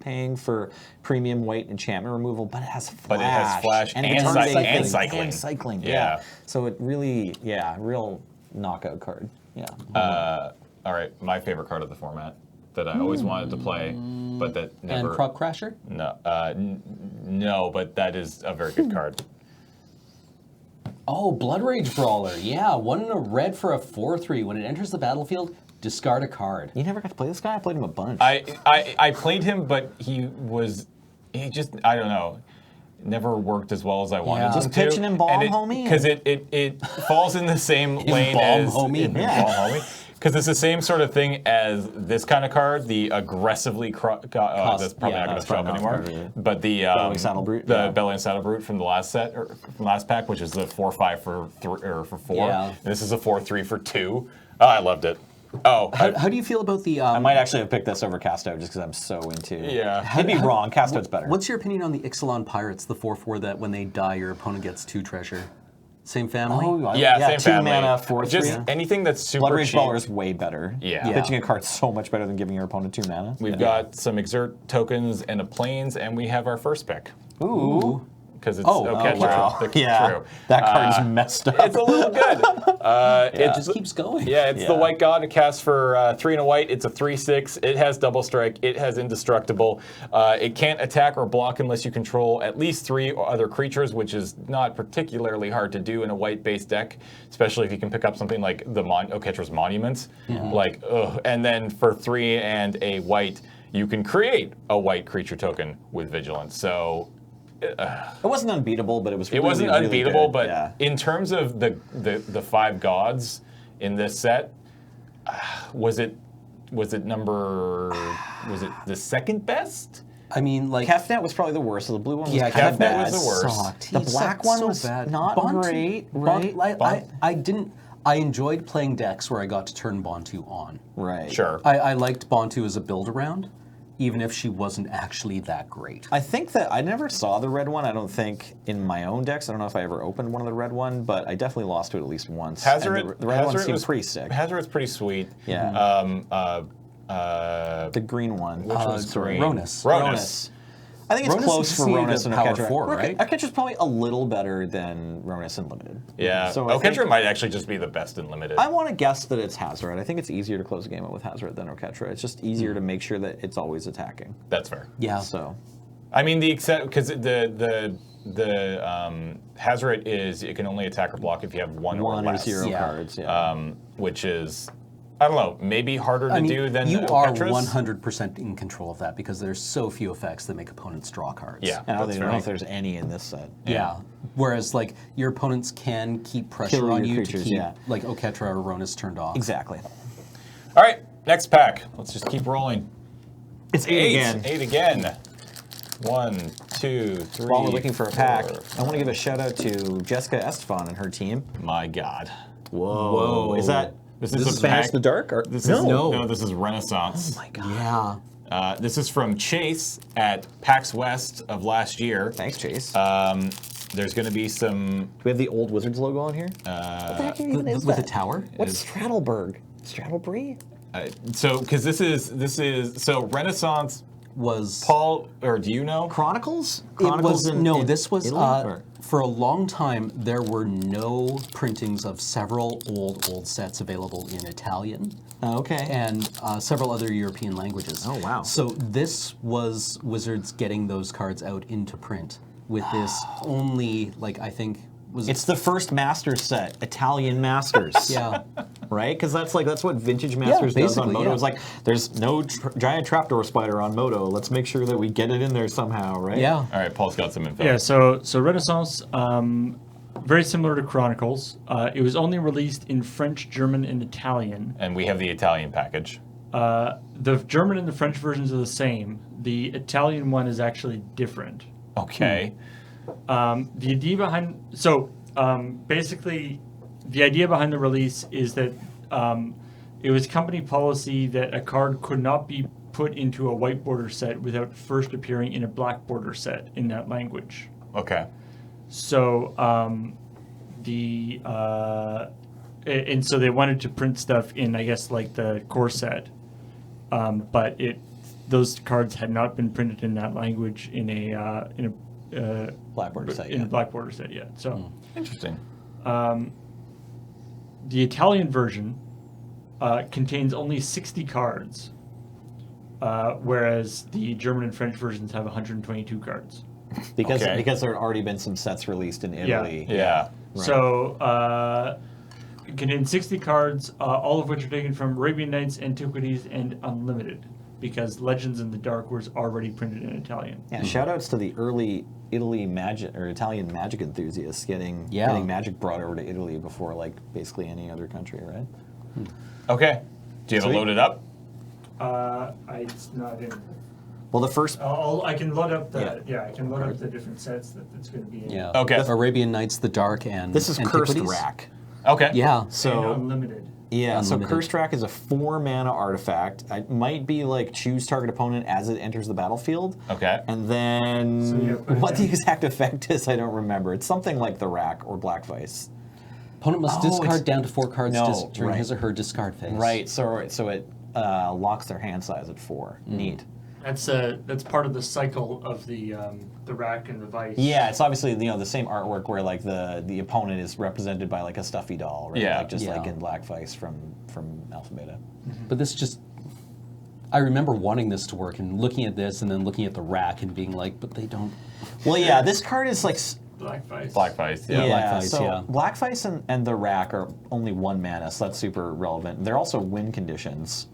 paying for premium white enchantment removal, but it has flash. But it has flash and cycling. And cycling, Yeah. So it really, real knockout card. Yeah. All right, my favorite card of the format that I always wanted to play, but that never. And Prop Crasher? No, no, but that is a very good card. Oh, Blood Rage Brawler. Yeah, 1 and a red for a 4/3. When it enters the battlefield, discard a card. You never got to play this guy? I played him a bunch. I played him, but he just, I don't know, never worked as well as I wanted Yeah. him Just to. pitch and embalm, homie. Because it falls in the same lane Embalm, as homie. Embalm, Yeah. homie. Because it's the same sort of thing as this kind of card, the aggressively that's probably not going to show up anymore. But the Belly Saddle Brute, the yeah. Belly and Saddle Brute from the last set or from last pack, which is the 4/5 for 4. Yeah. And this is a 4/3 for 2. Oh, I loved it. Oh, How do you feel about the... I might actually have picked this over Cast Out just because I'm so into it. Yeah. I'd be wrong. Cast Out's better. What's your opinion on the Ixalan Pirates, the 4/4 that when they die, your opponent gets 2 treasure? Same family? yeah, same 2 family. mana, 4/3. Just anything that's super Blood Rage cheap. Brawler is way better. Yeah. Pitching a card's so much better than giving your opponent 2 mana. We've got some exert tokens and a plains, and we have our first pick. Ooh. Because it's wow. True. That card is messed up. It's a little good. It just keeps going. Yeah, it's the Yeah. white god. It casts for 3 and a white. It's a 3/6. It has double strike. It has indestructible. It can't attack or block unless you control at least 3 or other creatures, which is not particularly hard to do in a white-based deck, especially if you can pick up something like the Oketra's Monuments. Like, ugh. And then for 3 and a white, you can create a white creature token with Vigilance. So It wasn't unbeatable, but it was. it wasn't unbeatable, good. but yeah. in terms of the 5 gods in this set, was it the second best? I mean, like... Kefnet was probably the worst. So the blue one was Yeah, kind of Kefnet bad. was the worst. Sucked. The He black sucked one so was bad. not Bontu- great, right? I enjoyed playing decks where I got to turn Bontu on. Right. Sure. I liked Bontu as a build-around, even if she wasn't actually that great. I think that I never saw the red one. I don't think in my own decks. I don't know if I ever opened one of the red one, but I definitely lost to it at least once. And the red one seemed pretty sick. Hazoret's pretty sweet. Yeah. The green one. Which was green? Ronus. I think it's Ronus close is for the Ronus and power Oketra. 4, right? Oketra's probably a little better than Ronus in Limited. Yeah. So I Oketra think- might actually just be the best in limited. I want to guess that it's Hazoret. I think it's easier to close a game out with Hazoret than Oketra. It's just easier to make sure that it's always attacking. That's fair. Yeah. So, I mean, because the Hazoret is it can only attack or block if you have one or one or less. 0 Yeah. cards. Yeah. Which is, I don't know, maybe harder to do than you are Oketra's. 100% in control of that because there's so few effects that make opponents draw cards. Yeah, I don't that's even know fair. if there's any in this set. Yeah. Whereas, like, your opponents can keep pressure Kill on your you creatures, to keep, yeah. like, Oketra or Ronus turned off. Exactly. All right, next pack. Let's just keep rolling. It's 8 again. 8 again. 1, 2, 3. While we're looking for a pack, 4. I want to give a shout out to Jessica Estefan and her team. My God. Whoa. Is that This this is is a Spanish pack- the Dark? Or, This no. is no. This is Renaissance. Oh my God. Yeah. This is from Chase at PAX West of last year. Thanks, Chase. There's going to be some. Do we have the old Wizards logo on here? What the heck even is With that? a tower? What's Straddleberg? Straddlebree? Because this is so Renaissance. Was... Paul, or do you know? Chronicles? It Chronicles was, in, no, in this was, Italy? Or- for a long time, there were no printings of several old sets available in Italian Oh, okay. and several other European languages. Oh, wow. So this was Wizards getting those cards out into print with this only, like, I think, was... It's the first Masters set, Italian Masters. Yeah. Right? Because that's what Vintage Masters does on basically, Moto. yeah. It's like, there's no giant trapdoor spider on Moto. Let's make sure that we get it in there somehow, right? Yeah. All right, Paul's got some info. Yeah, so Renaissance, very similar to Chronicles. It was only released in French, German, and Italian. And we have the Italian package. The German and the French versions are the same. The Italian one is actually different. Okay. The idea behind basically the idea behind the release is that it was company policy that a card could not be put into a white border set without first appearing in a black border set in that language. Okay. So and so they wanted to print stuff in, I guess, like the core set, but it those cards had not been printed in that language in a Black border set, in yeah. a black border set yet. So Interesting. the Italian version contains only 60 cards, whereas the German and French versions have 122 cards. Because Okay. because there had already been some sets released in Italy. Yeah. Right. So it contains 60 cards, all of which are taken from Arabian Nights, Antiquities, and Unlimited, because Legends in the Dark was already printed in Italian. Yeah, shout outs to the early Italian magic enthusiasts getting Yeah. magic brought over to Italy before like basically any other country, right? Okay. Do you have it Sweet. loaded up? It's not in. Well, the first I can load up Yeah. I can load up the different sets that it's going to be in. Yeah. Okay. Arabian Nights, the Dark, and this is Antiquities. Cursed Rack. Okay. Yeah. And So Unlimited. yeah, so Unlimited. Cursed Rack is a 4-mana artifact. It might be like choose target opponent as it enters the battlefield. Okay. And then So you put it what the down. exact effect is, I don't remember. It's something like the Rack or Black Vice. Opponent must Oh, it's- discard down to 4 cards No, during right. his or her discard phase. Right. So it locks their hand size at 4. Neat. That's part of the cycle of the rack and the vice. Yeah, it's obviously the same artwork where like the opponent is represented by like a stuffy doll, right? Yeah. Like just like Yeah. in Black Vice from Alpha Beta. But this just, I remember wanting this to work and looking at this and then looking at the rack and being like, but they don't. Well, yeah, this card is like Black vice. Black Vice. Yeah. Black Vice, so yeah. Black Vice and the Rack are only 1 mana, so that's super relevant. They're also win conditions.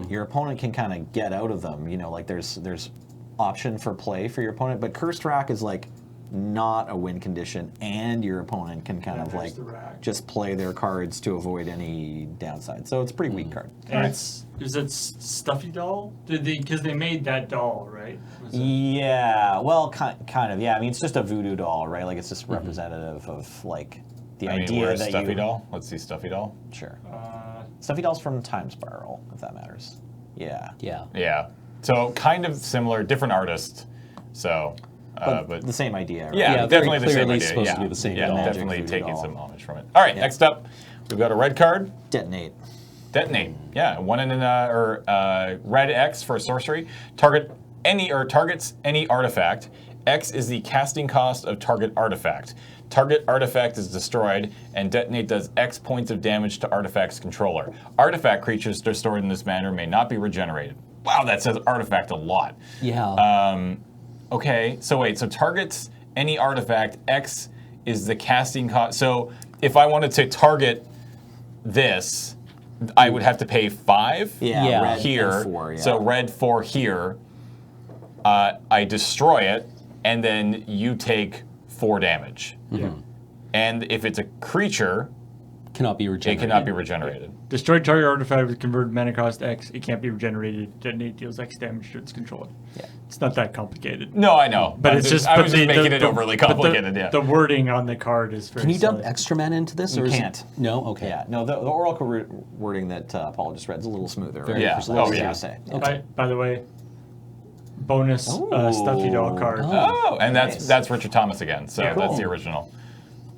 Your opponent can kind of get out of them. Like there's option for play for your opponent, but Cursed Rack is like not a win condition, and your opponent can kind of there's like the Rack. just play their cards to avoid any downside. So it's a pretty weak card. And is it Stuffy Doll? Because they made that doll, right? Was it- Yeah, well, kind of. Yeah, I mean, it's just a voodoo doll, right? Like, it's just representative of like the I mean, idea where's that Stuffy you. Doll? Let's see Stuffy Doll. Sure. Uh, Stuffy Doll's from Time Spiral, if that matters. Yeah. Yeah. Yeah. So kind of similar, different artist. So, But, but the same idea. Right? yeah, very definitely the same clearly idea. supposed yeah. to be the same Yeah, doll. definitely Magic taking doll. some homage from it. All right, next up, we've got a red card. Detonate. Detonate. Yeah, one in red X for sorcery. Targets any artifact. X is the casting cost of target artifact. Target artifact is destroyed, and Detonate does X points of damage to artifact's controller. Artifact creatures destroyed in this manner may not be regenerated. Wow, that says artifact a lot. Yeah. Okay, so wait, so targets any artifact, X is the casting cost. So if I wanted to target this, I would have to pay 5 Yeah. Yeah. Red here. and 4, yeah. So red 4 here. I destroy it, and then you take 4 damage. yeah. And if it's a creature, Cannot be it regenerated. cannot be regenerated. Destroyed target artifact with converted mana cost X. It can't be regenerated. Detonate deals X damage to its controller. Yeah. It's not that complicated. No, I know. But I'm it's just I but was just making it overly but complicated, yeah. The wording on the card is very Can you dump silly. extra mana into this? You or is it- can't. No? Okay. Yeah. No, the oracle wording that Paul just read is a little smoother. Very right? Yeah. It's a little Oh, easier yeah. to say. By the way, bonus Stuffy Doll card. Oh, and Nice. that's Richard Thomas again. So Yeah. that's the Cool. original.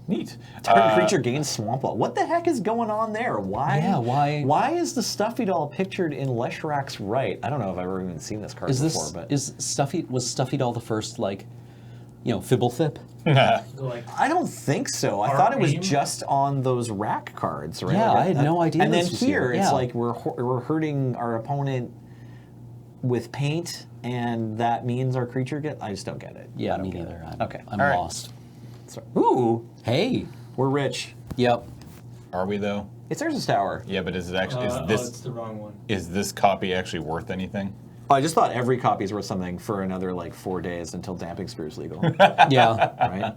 Neat. Target creature gains swamp wall. What the heck is going on there? Why? Yeah, why- Why is the Stuffy Doll pictured in Leshrak's right? I don't know if I've ever even seen this card Is before, this but was Stuffy Doll the first Fibblethip? Like, I don't think so. I thought it was Arcane? just on those rack cards, right? Yeah, Like, I had no idea And then this was here, here. it's Yeah. like we're hurting our opponent with paint, and that means our creature get. I just don't get it. Yeah, I don't me get neither. it. Okay, I'm all right. lost. Ooh, Hey. we're rich. Yep. Are we though? It's Urza's Tower. Yeah, but is it actually it's the wrong one. is this copy actually worth anything? I just thought every copy is worth something for another like 4 days until Damping Spear is legal, Yeah. right?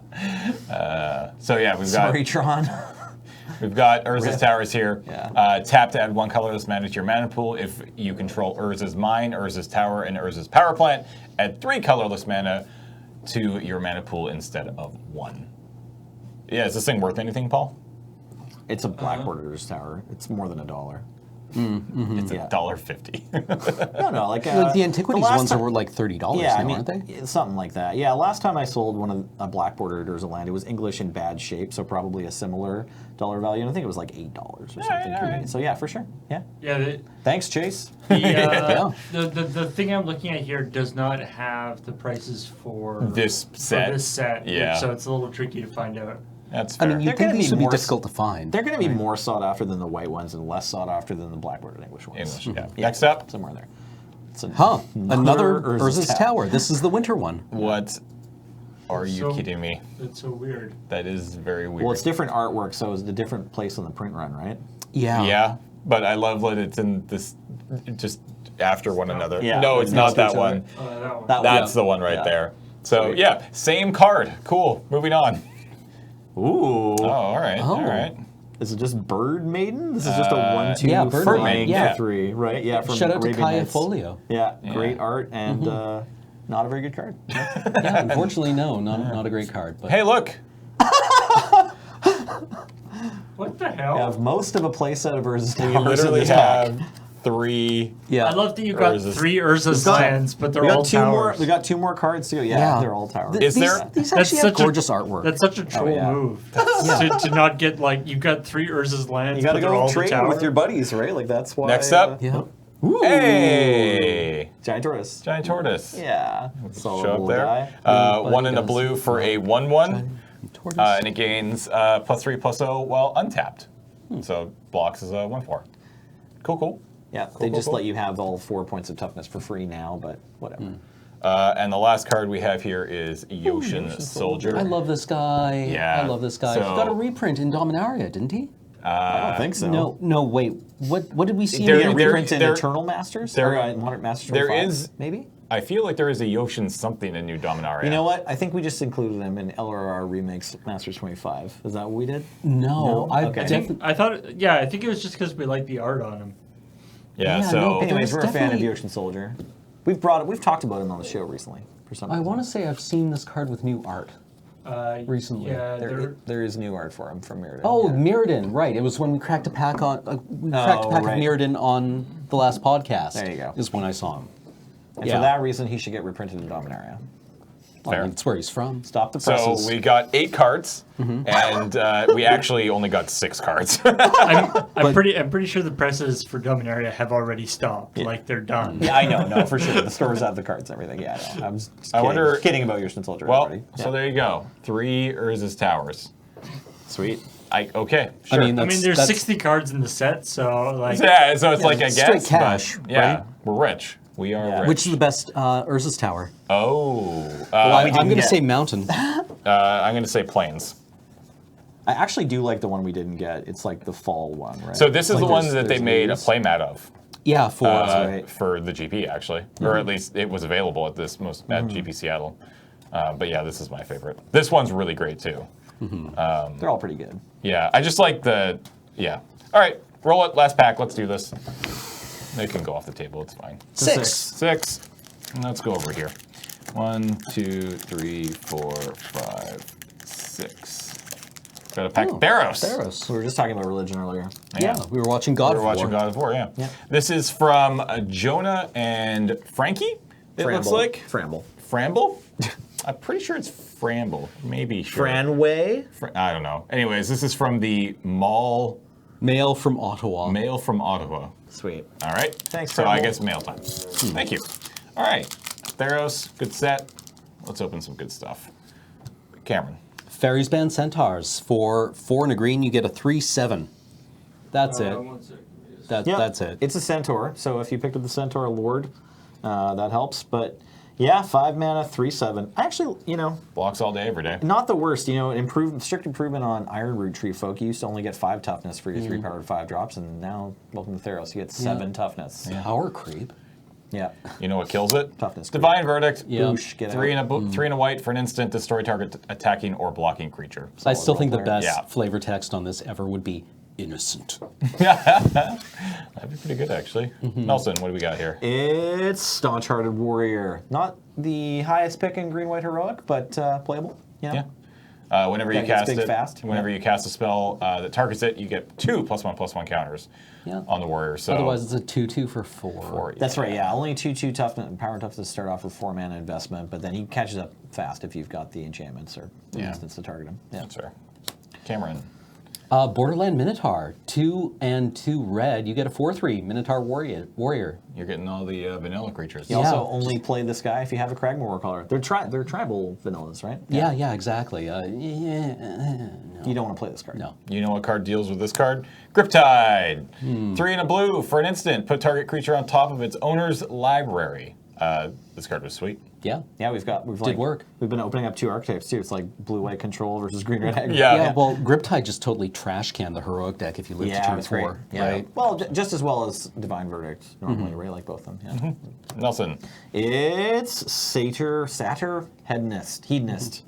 So yeah, we've Sorry, Tron. We've got Urza's Rip. Towers here. Yeah. Tap to add 1 colorless mana to your mana pool. If you control Urza's Mine, Urza's Tower, and Urza's Power Plant, add 3 colorless mana to your mana pool instead of 1. Yeah, is this thing worth anything, Paul? It's a black border Urza's Tower. It's more than $1. It's Yeah. $1.50. No, like Like the Antiquities last ones time- were like $30 Yeah, now, I mean, aren't they? something like that. Yeah, last time I sold one of a black bordered Urza land, it was English in bad shape, so probably a similar dollar value. And I think it was like $8 or something. all right. So yeah, for sure. Yeah. Yeah, Thanks, Chase. the thing I'm looking at here does not have the prices for This set. For this set, Yeah. so it's a little tricky to find out. That's I fair. mean, you'd They're think gonna these be would be more difficult to find. They're going to be more sought after than the white ones and less sought after than the black bordered English ones. English, yeah. Next up, Somewhere there. It's Huh, another Urza's Urza's Tower. This is the winter one. what are you So- kidding me? That's so weird. That is very weird. Well, it's different artwork, so it's a different place on the print run, right? Yeah. Yeah, but I love that it's in this just after one another. Yeah, No, they're it's not next to that each one. other. That one. That That's one. the one right Yeah. there. So Sweet. yeah, same card. Cool. Moving on. Ooh. Oh, all right. All Oh. right. Is it just Bird Maiden? This is just a 1, 2, yeah, Bird Maiden, flying yeah. 3, right? Yeah, from Shout out to Arabian Kaya Nights. Folio. Yeah, Yeah. great art and not a very good card. Yeah, unfortunately, no, not a great card. But Hey, look. What the I hell? have most of a playset of Urza's Towers We in literally this pack. have 3. yeah, I love that you got Urza's. 3 Urza's got- lands, but they're We all got two more. towers. We got 2 more cards too. Yeah, Yeah. they're all towers. Is these, there- these That's actually have such a- gorgeous artwork. That's such a troll yeah. move. To not get, like, you've got 3 Urza's lands, you got to but they're go all the trade tower. with your buddies, right? Like that's why. Next up. yeah. Hey. Giant tortoise. Giant tortoise. Yeah. Solid Show up little there. guy. One in a blue for a 1/1. Tortoise. And it gains +3/+0 while untapped. So blocks is a 1/4. Cool. Yeah, they just cool. let you have all 4 points of toughness for free now, but whatever. And the last card we have here is Yoshin Soldier. I love this guy. Yeah, I love this guy. so- He got a reprint in Dominaria, didn't he? I don't think so. No, wait. What did we see? There- in the there- Reprint in there- Eternal Masters? there- Or, Modern Masters there 25, is- maybe? I feel like there is a Yoshin something in New Dominaria. You know what? I think we just included them in LRR Remakes Masters 25. Is that what we did? No, No? I Okay. definitely. I thought, I think it was just because we like the art on him. Yeah, Yeah, so no, but Anyways, There's we're a fan of definitely- Yoshin Soldier. We've talked about him on the show recently for some I reason. want to say I've seen this card with new art. Recently. Yeah, There is new art for him from Mirrodin. Oh, yeah. Mirrodin, right? It was when we cracked a pack on cracked a pack right. of Mirrodin on the last podcast. There you go. Is when I saw him. And yeah. for that reason, he should get reprinted in Dominaria. Well, I Fair. mean, it's where he's from. Stop the so presses. we got 8 cards, Mm-hmm. and we actually only got 6 cards. I'm pretty sure the presses for Dominaria have already stopped. Like they're done. Yeah, I know, no, for sure. The stores have the cards and everything. Yeah, I know. I was just I kidding, wonder- kidding about Yoshin Soldier. Well, everybody. so there you go. 3 Urza's Towers. Sweet. Okay, sure. I mean, I mean, there's that's- 60 cards in the set, so like. yeah, so it's like I straight guess, cash, but yeah, right? we're rich. We are Yeah. rich. Which is the best Urza's Tower? Oh, I'm didn't going to get- say Mountain. I'm going to say Plains. I actually do like the one we didn't get. It's like the fall one, right? So this is Like the one there's- that they there's made a leaves. playmat of Yeah, for right. for the GP actually, or at least it was available at at GP Seattle. But yeah, this is my favorite. This one's really great too. They're all pretty good. Yeah, I just like the All right, roll it. Last pack. Let's do this. They can go off the table. It's fine. 6. 6. And let's go over here. 1, 2, 3, 4, 5, 6. Got a pack of Theros. Theros. We were just talking about religion earlier. Yeah, we were watching God We of were War. watching God of War, yeah. Yeah. This is from Jonah and Frankie, it looks like. Framble. Framble? I'm pretty sure it's Framble. Maybe sure. Franway? I don't know. Anyways, this is from the Mall Mail from Ottawa. Mail from Ottawa. Sweet. All right. Thanks, So I Framble. guess mail time. Thank you. All right. Theros, good set. Let's open some good stuff. Cameron. Fairies Band Centaurs. For 4 and a green, you get a 3/7. That's it. That's it. It's a centaur, so if you picked up the centaur lord, that helps. But yeah, 5 mana, 3/7. Actually, Blocks all day, every day. not the worst. Strict improvement on Ironroot Tree folk. You used to only get 5 toughness for your 3-powered 5 drops, and now, welcome to Theros, you get 7 toughness. Power creep. Yeah. You know what kills it? Toughness. Divine Verdict. Yeah. Boosh, get 3 out. and 3 and a white for an instant. Destroy target attacking or blocking creature. I still think the roleplayer. best Yeah. flavor text on this ever would be innocent. That'd be pretty good, actually. Nelson, what do we got here? It's Staunch-Hearted Warrior. Not the highest pick in Green-White Heroic, but playable. Yeah. Whenever you That gets cast big it, fast. whenever you cast a spell that targets it, you get 2 +1/+1 counters Yeah. on the warrior. So Otherwise, it's a 2/2 for 4. 4, That's right, yeah. Only 2/2 toughness, power toughness to start off with 4 mana investment, but then he catches up fast if you've got the enchantments or instants to target him. Yeah. That's right. Cameron. Borderland Minotaur, 2 and 2 red. You get a 4/3 Minotaur warrior. You're getting all the vanilla creatures. You Yeah. also only play this guy if you have a Cragmore color. They're tribal vanillas, right? Yeah, exactly. No. You don't want to play this card. No. You know what card deals with this card? Griptide. 3 and a blue for an instant. Put target creature on top of its owner's library. This card was sweet. Yeah. Yeah, we've work. We've been opening up 2 archetypes too. It's like blue-white control versus green-red aggro. Yeah, well, Griptide just totally trash canned the heroic deck if you live to turn it's great. 4, Yeah. right? Well, just as well as Divine Verdict normally, right? Like both of them. Yeah. Nelson. It's Satyr Hedonist.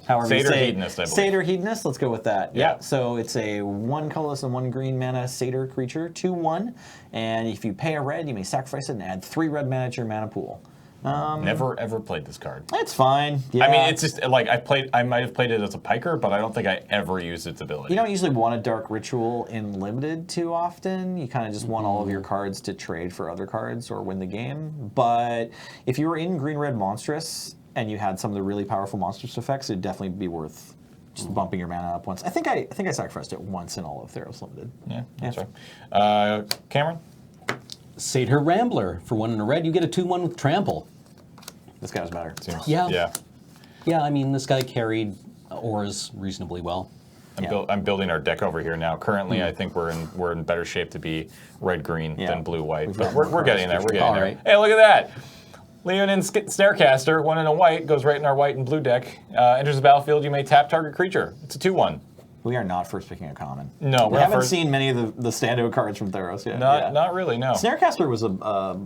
However you Satyr say it. Hedonist, I believe. Satyr Hedonist, let's go with that. Yeah. So it's a 1 colorless and 1 green mana Satyr creature, 2/1. And if you pay a red, you may sacrifice it and add 3 red mana to your mana pool. Never ever played this card. It's fine. Yeah. I mean, it's just like I might have played it as a piker, but I don't think I ever used its ability. You don't usually want a Dark Ritual in Limited too often. You kind of just want all of your cards to trade for other cards or win the game. But if you were in Green-Red Monstrous and you had some of the really powerful Monstrous effects, it'd definitely be worth just bumping your mana up once. I think I sacrificed it once in all of Theros Limited. Yeah, that's right. Cameron? Satyr Rambler, for 1 and a red. You get a 2/1 with Trample. This guy was better. Seems- Yeah. Yeah. Yeah, I mean, this guy carried auras reasonably well. I'm building our deck over here now. Currently, I think we're in better shape to be red-green Yeah. than blue-white, We've but got we're more getting there. cards. We're getting there. Alright. Hey, look at that! Leonin Snarecaster, 1 and a white, goes right in our white and blue deck. Enters the battlefield, you may tap target creature. It's a 2/1. We are not first picking a common. No, we we're not haven't first. seen many of the standout cards from Theros yet. Not really, no. Snarecaster was a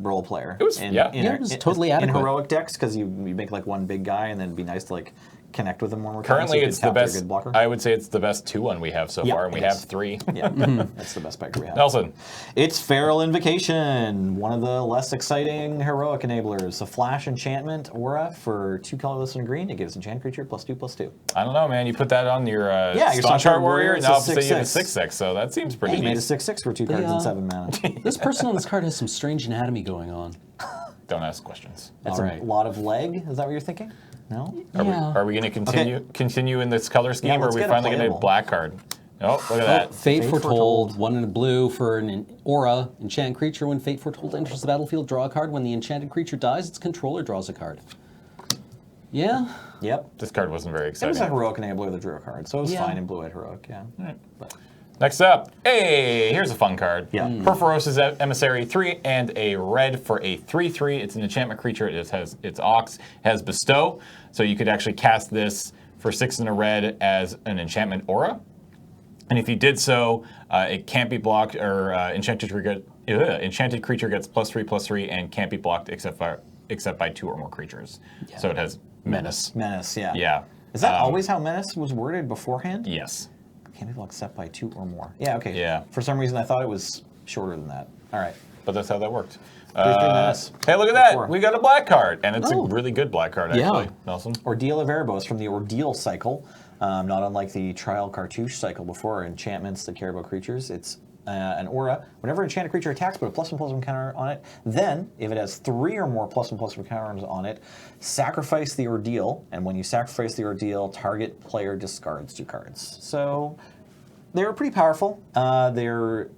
role player. It was- yeah. Yeah, it was totally adequate. In heroic decks, because you make like one big guy and then it'd be nice to like connect with him one more time. Currently, so you it's could the tap their best. Good blocker. I would say it's the best 2/1 we have so Yeah, far, and we it have is. 3. Yeah, that's the best pick we have. Nelson. It's Feral Invocation, one of the less exciting heroic enablers. A flash enchantment aura for 2 colorless and green. It gives enchant creature +2/+2. I don't know, man. You put that on your your Staunch Heart Warrior, it's now a up to say you have a 6/6. 6/6, so that seems pretty He made a neat. 6/6 for 2 cards and 7 mana. This person on this card has some strange anatomy going on. Don't ask questions. That's All a right. lot of leg. Is that what you're thinking? No. Are we going to continue in this color scheme, or are let's we get a finally going to playable. a black card? Oh, look at that. Fate Fate Foretold, Foretold. 1 and a blue for an aura. Enchant creature. When Fate Foretold enters the battlefield, draw a card. When the enchanted creature dies, its controller draws a card. Yeah. Yep. This card wasn't very It was a exciting. heroic enabler that drew a card, so it was Yeah. fine in blue-white heroic. Yeah. But Next up, hey, here's a fun card. Yeah. Perforos's Emissary, 3 and a red for a 3/3. It's an enchantment creature. It's Ox, has Bestow, so you could actually cast this for 6 and a red as an enchantment aura. And if you did so, it can't be blocked, or enchanted creature gets +3/+3 and can't be blocked except by 2 or more creatures. So it has Menace. Menace, yeah. Yeah. Is that always how Menace was worded beforehand? Yes. Can't be blocked except by 2 or more. Yeah, okay. Yeah. For some reason, I thought it was shorter than that. All right. But that's how that worked. 3/3 Menace. Hey, look at that. Four. We got a black card, and it's Oh. a really good black card, Yeah. actually. Nelson? Ordeal of Erebos from the Ordeal cycle. Not unlike the Trial Cartouche cycle before, enchantments that care about creatures. It's an aura. Whenever an enchanted creature attacks, put a +1/+1 counter on it. Then, if it has 3 or more +1/+1 counters on it, sacrifice the Ordeal. And when you sacrifice the Ordeal, target player discards 2 cards. So they're pretty powerful. They're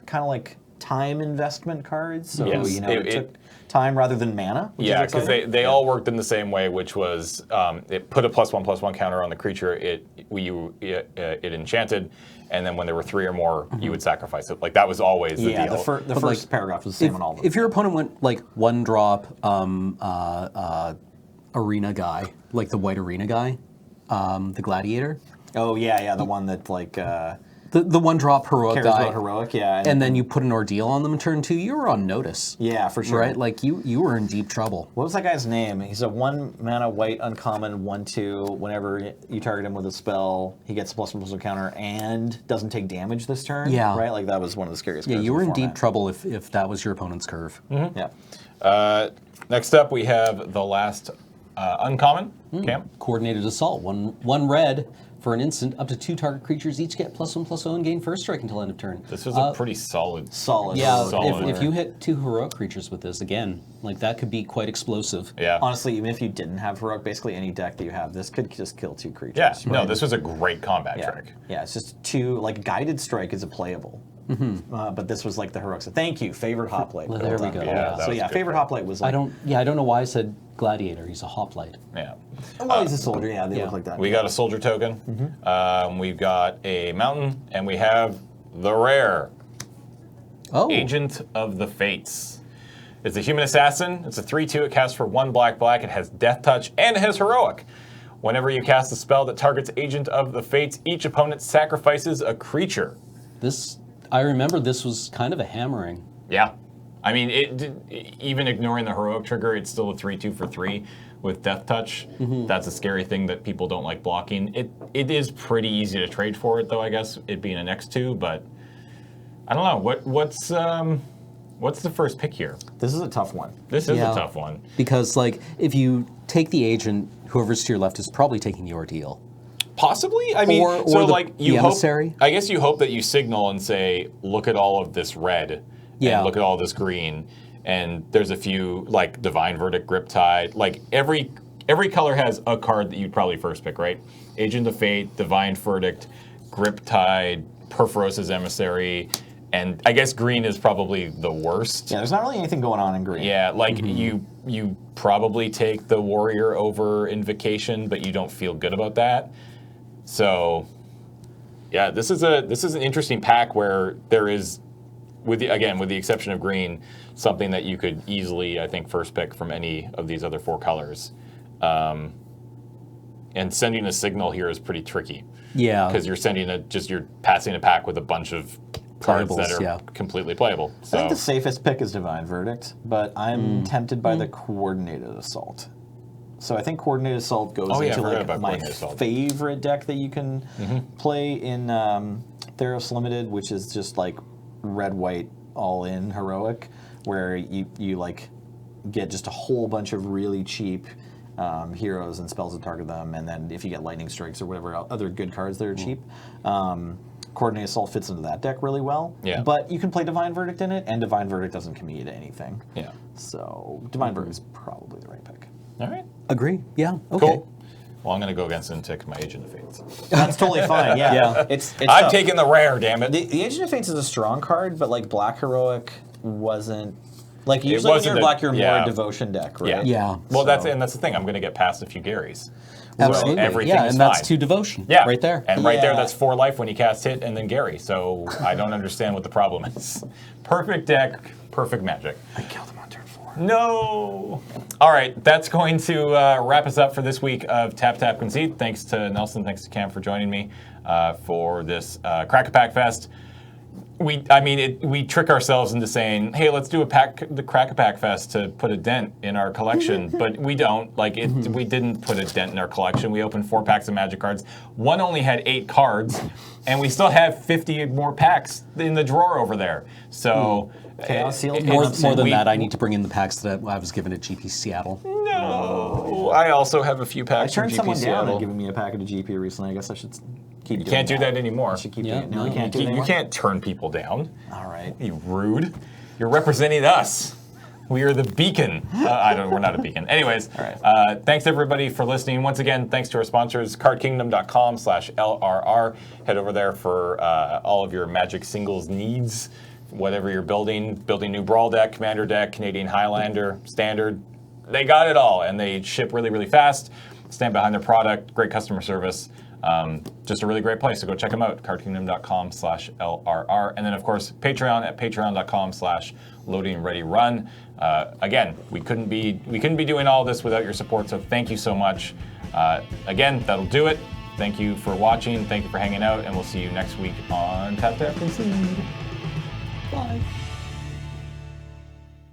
kind of like time investment cards. So, Yes. it took time rather than mana. Which Yeah, is because exciting. they all worked in the same way, which was it put a +1/+1 counter on the creature it enchanted, and then when there were 3 or more, you would sacrifice it. Like that was always the Yeah, deal. the first paragraph was the same on all of them. If your opponent went like 1-drop arena guy, like the white arena guy, the gladiator, Oh yeah, the one that like the 1-drop heroic cares guy, about heroic, yeah, and then you put an ordeal on them in turn 2, you were on notice. yeah, for sure. Right? Like you were in deep trouble. What was that guy's name? He's a 1 mana white uncommon 1/2. Whenever you target him with a spell, he gets a +1/+1 counter and doesn't take damage this turn. Yeah. right. Like that was one of the scariest. Yeah, cards you were in the deep format. trouble if that was your opponent's curve. Yeah, Next up, we have the last Uncommon, Cam. Coordinated assault. One red for an instant. Up to 2 target creatures each get +1/+0 and gain first strike until end of turn. This was a pretty solid. Yeah, Solid. if you hit 2 heroic creatures with this, again, like that could be quite explosive. Yeah. Honestly, even if you didn't have heroic, basically any deck that you have, this could just kill 2 creatures. Yeah. No, this was a great combat Yeah. trick. Yeah, it's just 2, like guided strike is a playable. But this was like the heroic. So thank you, favorite hoplite. Well, there we go. Yeah, that So was yeah, good. favorite hoplite was like. I don't know why I said gladiator. He's a hoplite. Yeah. Well, he's a soldier. Yeah, they yeah. look like that. We got a soldier token. We've got a mountain, and we have the rare Oh, Agent of the Fates. It's a human assassin. It's a 3/2. It casts for 1 black. It has death touch and it has heroic. Whenever you cast a spell that targets Agent of the Fates, each opponent sacrifices a creature. I remember this was kind of a hammering. Yeah. I mean, even ignoring the heroic trigger, it's still a 3/2 for 3 with death touch. That's a scary thing that people don't like blocking. It is pretty easy to trade for it, though, I guess, it being an X2, but I don't know. What's the first pick here? This is a tough one. This is Yeah. a tough one. Because, like, if you take the agent, whoever's to your left is probably taking the ordeal. Possibly. I mean, Or so the- like the you hope. emissary? I guess you hope that you signal and say, "Look at all of this red, Yeah. and look at all this green." And there's a few like Divine Verdict, Griptide. Like every color has a card that you'd probably first pick, right? Agent of Fate, Divine Verdict, Griptide, Perforos's Emissary, and I guess green is probably the worst. Yeah, there's not really anything going on in green. Yeah, like you probably take the Warrior over Invocation, but you don't feel good about that. So, yeah, this is an interesting pack where there is, with the exception of green, something that you could easily, I think, first pick from any of these other 4 colors. And sending a signal here is pretty tricky Yeah. because you're passing a pack with a bunch of cards that Playables, are yeah. completely playable. I So think the safest pick is Divine Verdict, but I'm tempted by the Coordinated Assault. So I think Coordinated Assault goes Oh, yeah, I into forgot like about my Coordinated Assault. favorite deck that you can play in Theros Limited, which is just like red, white, all in heroic, where you like get just a whole bunch of really cheap heroes and spells that target them, and then if you get lightning strikes or whatever other good cards that are cheap. Coordinated Assault fits into that deck really well. Yeah. But you can play Divine Verdict in it, and Divine Verdict doesn't commit you to anything. yeah. So Divine Verdict is probably the right pick. All right. Agree. Yeah. Okay. Cool. Well, I'm going to go against and take my Agent of Fates. That's totally fine. Yeah. Yeah. It's I'm tough. taking the rare, damn it. The Agent of Fates is a strong card, but like Black Heroic wasn't like usually when wasn't you're a- Black, you're more yeah. a Devotion deck, right? Yeah. Well, So- that's the thing. I'm going to get past a few Garys. Absolutely. So everything yeah, is and that's fine. 2 devotion. Yeah, Right there. And right there, Yeah. that's 4 life when you cast hit and then Gary. So I don't understand what the problem is. Perfect deck, perfect magic. I killed him on turn 4. No. All right, that's going to wrap us up for this week of Tap Tap Concede. Thanks to Nelson, thanks to Cam for joining me for this Crack-A-Pack Fest. We trick ourselves into saying, hey, let's do the Crack-A-Pack Fest to put a dent in our collection, but we don't. We didn't put a dent in our collection. We opened 4 packs of Magic cards. One only had 8 cards, and we still have 50 more packs in the drawer over there. So Chaos Sealed More It's- than we- that, I need to bring in the packs that I was given at GP Seattle. No, I also have a few I packs from turned GP someone down Seattle. and given me a packet of GP recently. I guess I should keep doing Can't do that anymore. I should keep Yeah, doing it. No, no, I can't do it You anymore? can't turn people down. All right. You rude. You're representing us. We are the beacon. We're not a beacon. Anyways, All right. thanks everybody for listening. Once again, thanks to our sponsors, cardkingdom.com/LRR. Head over there for all of your Magic singles needs, whatever you're building new Brawl deck, Commander deck, Canadian Highlander, Standard. They got it all, and they ship really, really fast. Stand behind their product, great customer service. Just a really great place, so go check them out, cardkingdom.com/LRR. And then, of course, Patreon at patreon.com/LoadingReadyRun. Again, we couldn't be doing all this without your support, so thank you so much. Again, that'll do it. Thank you for watching, thank you for hanging out, and we'll see you next week on Tap Tap Concede. Bye.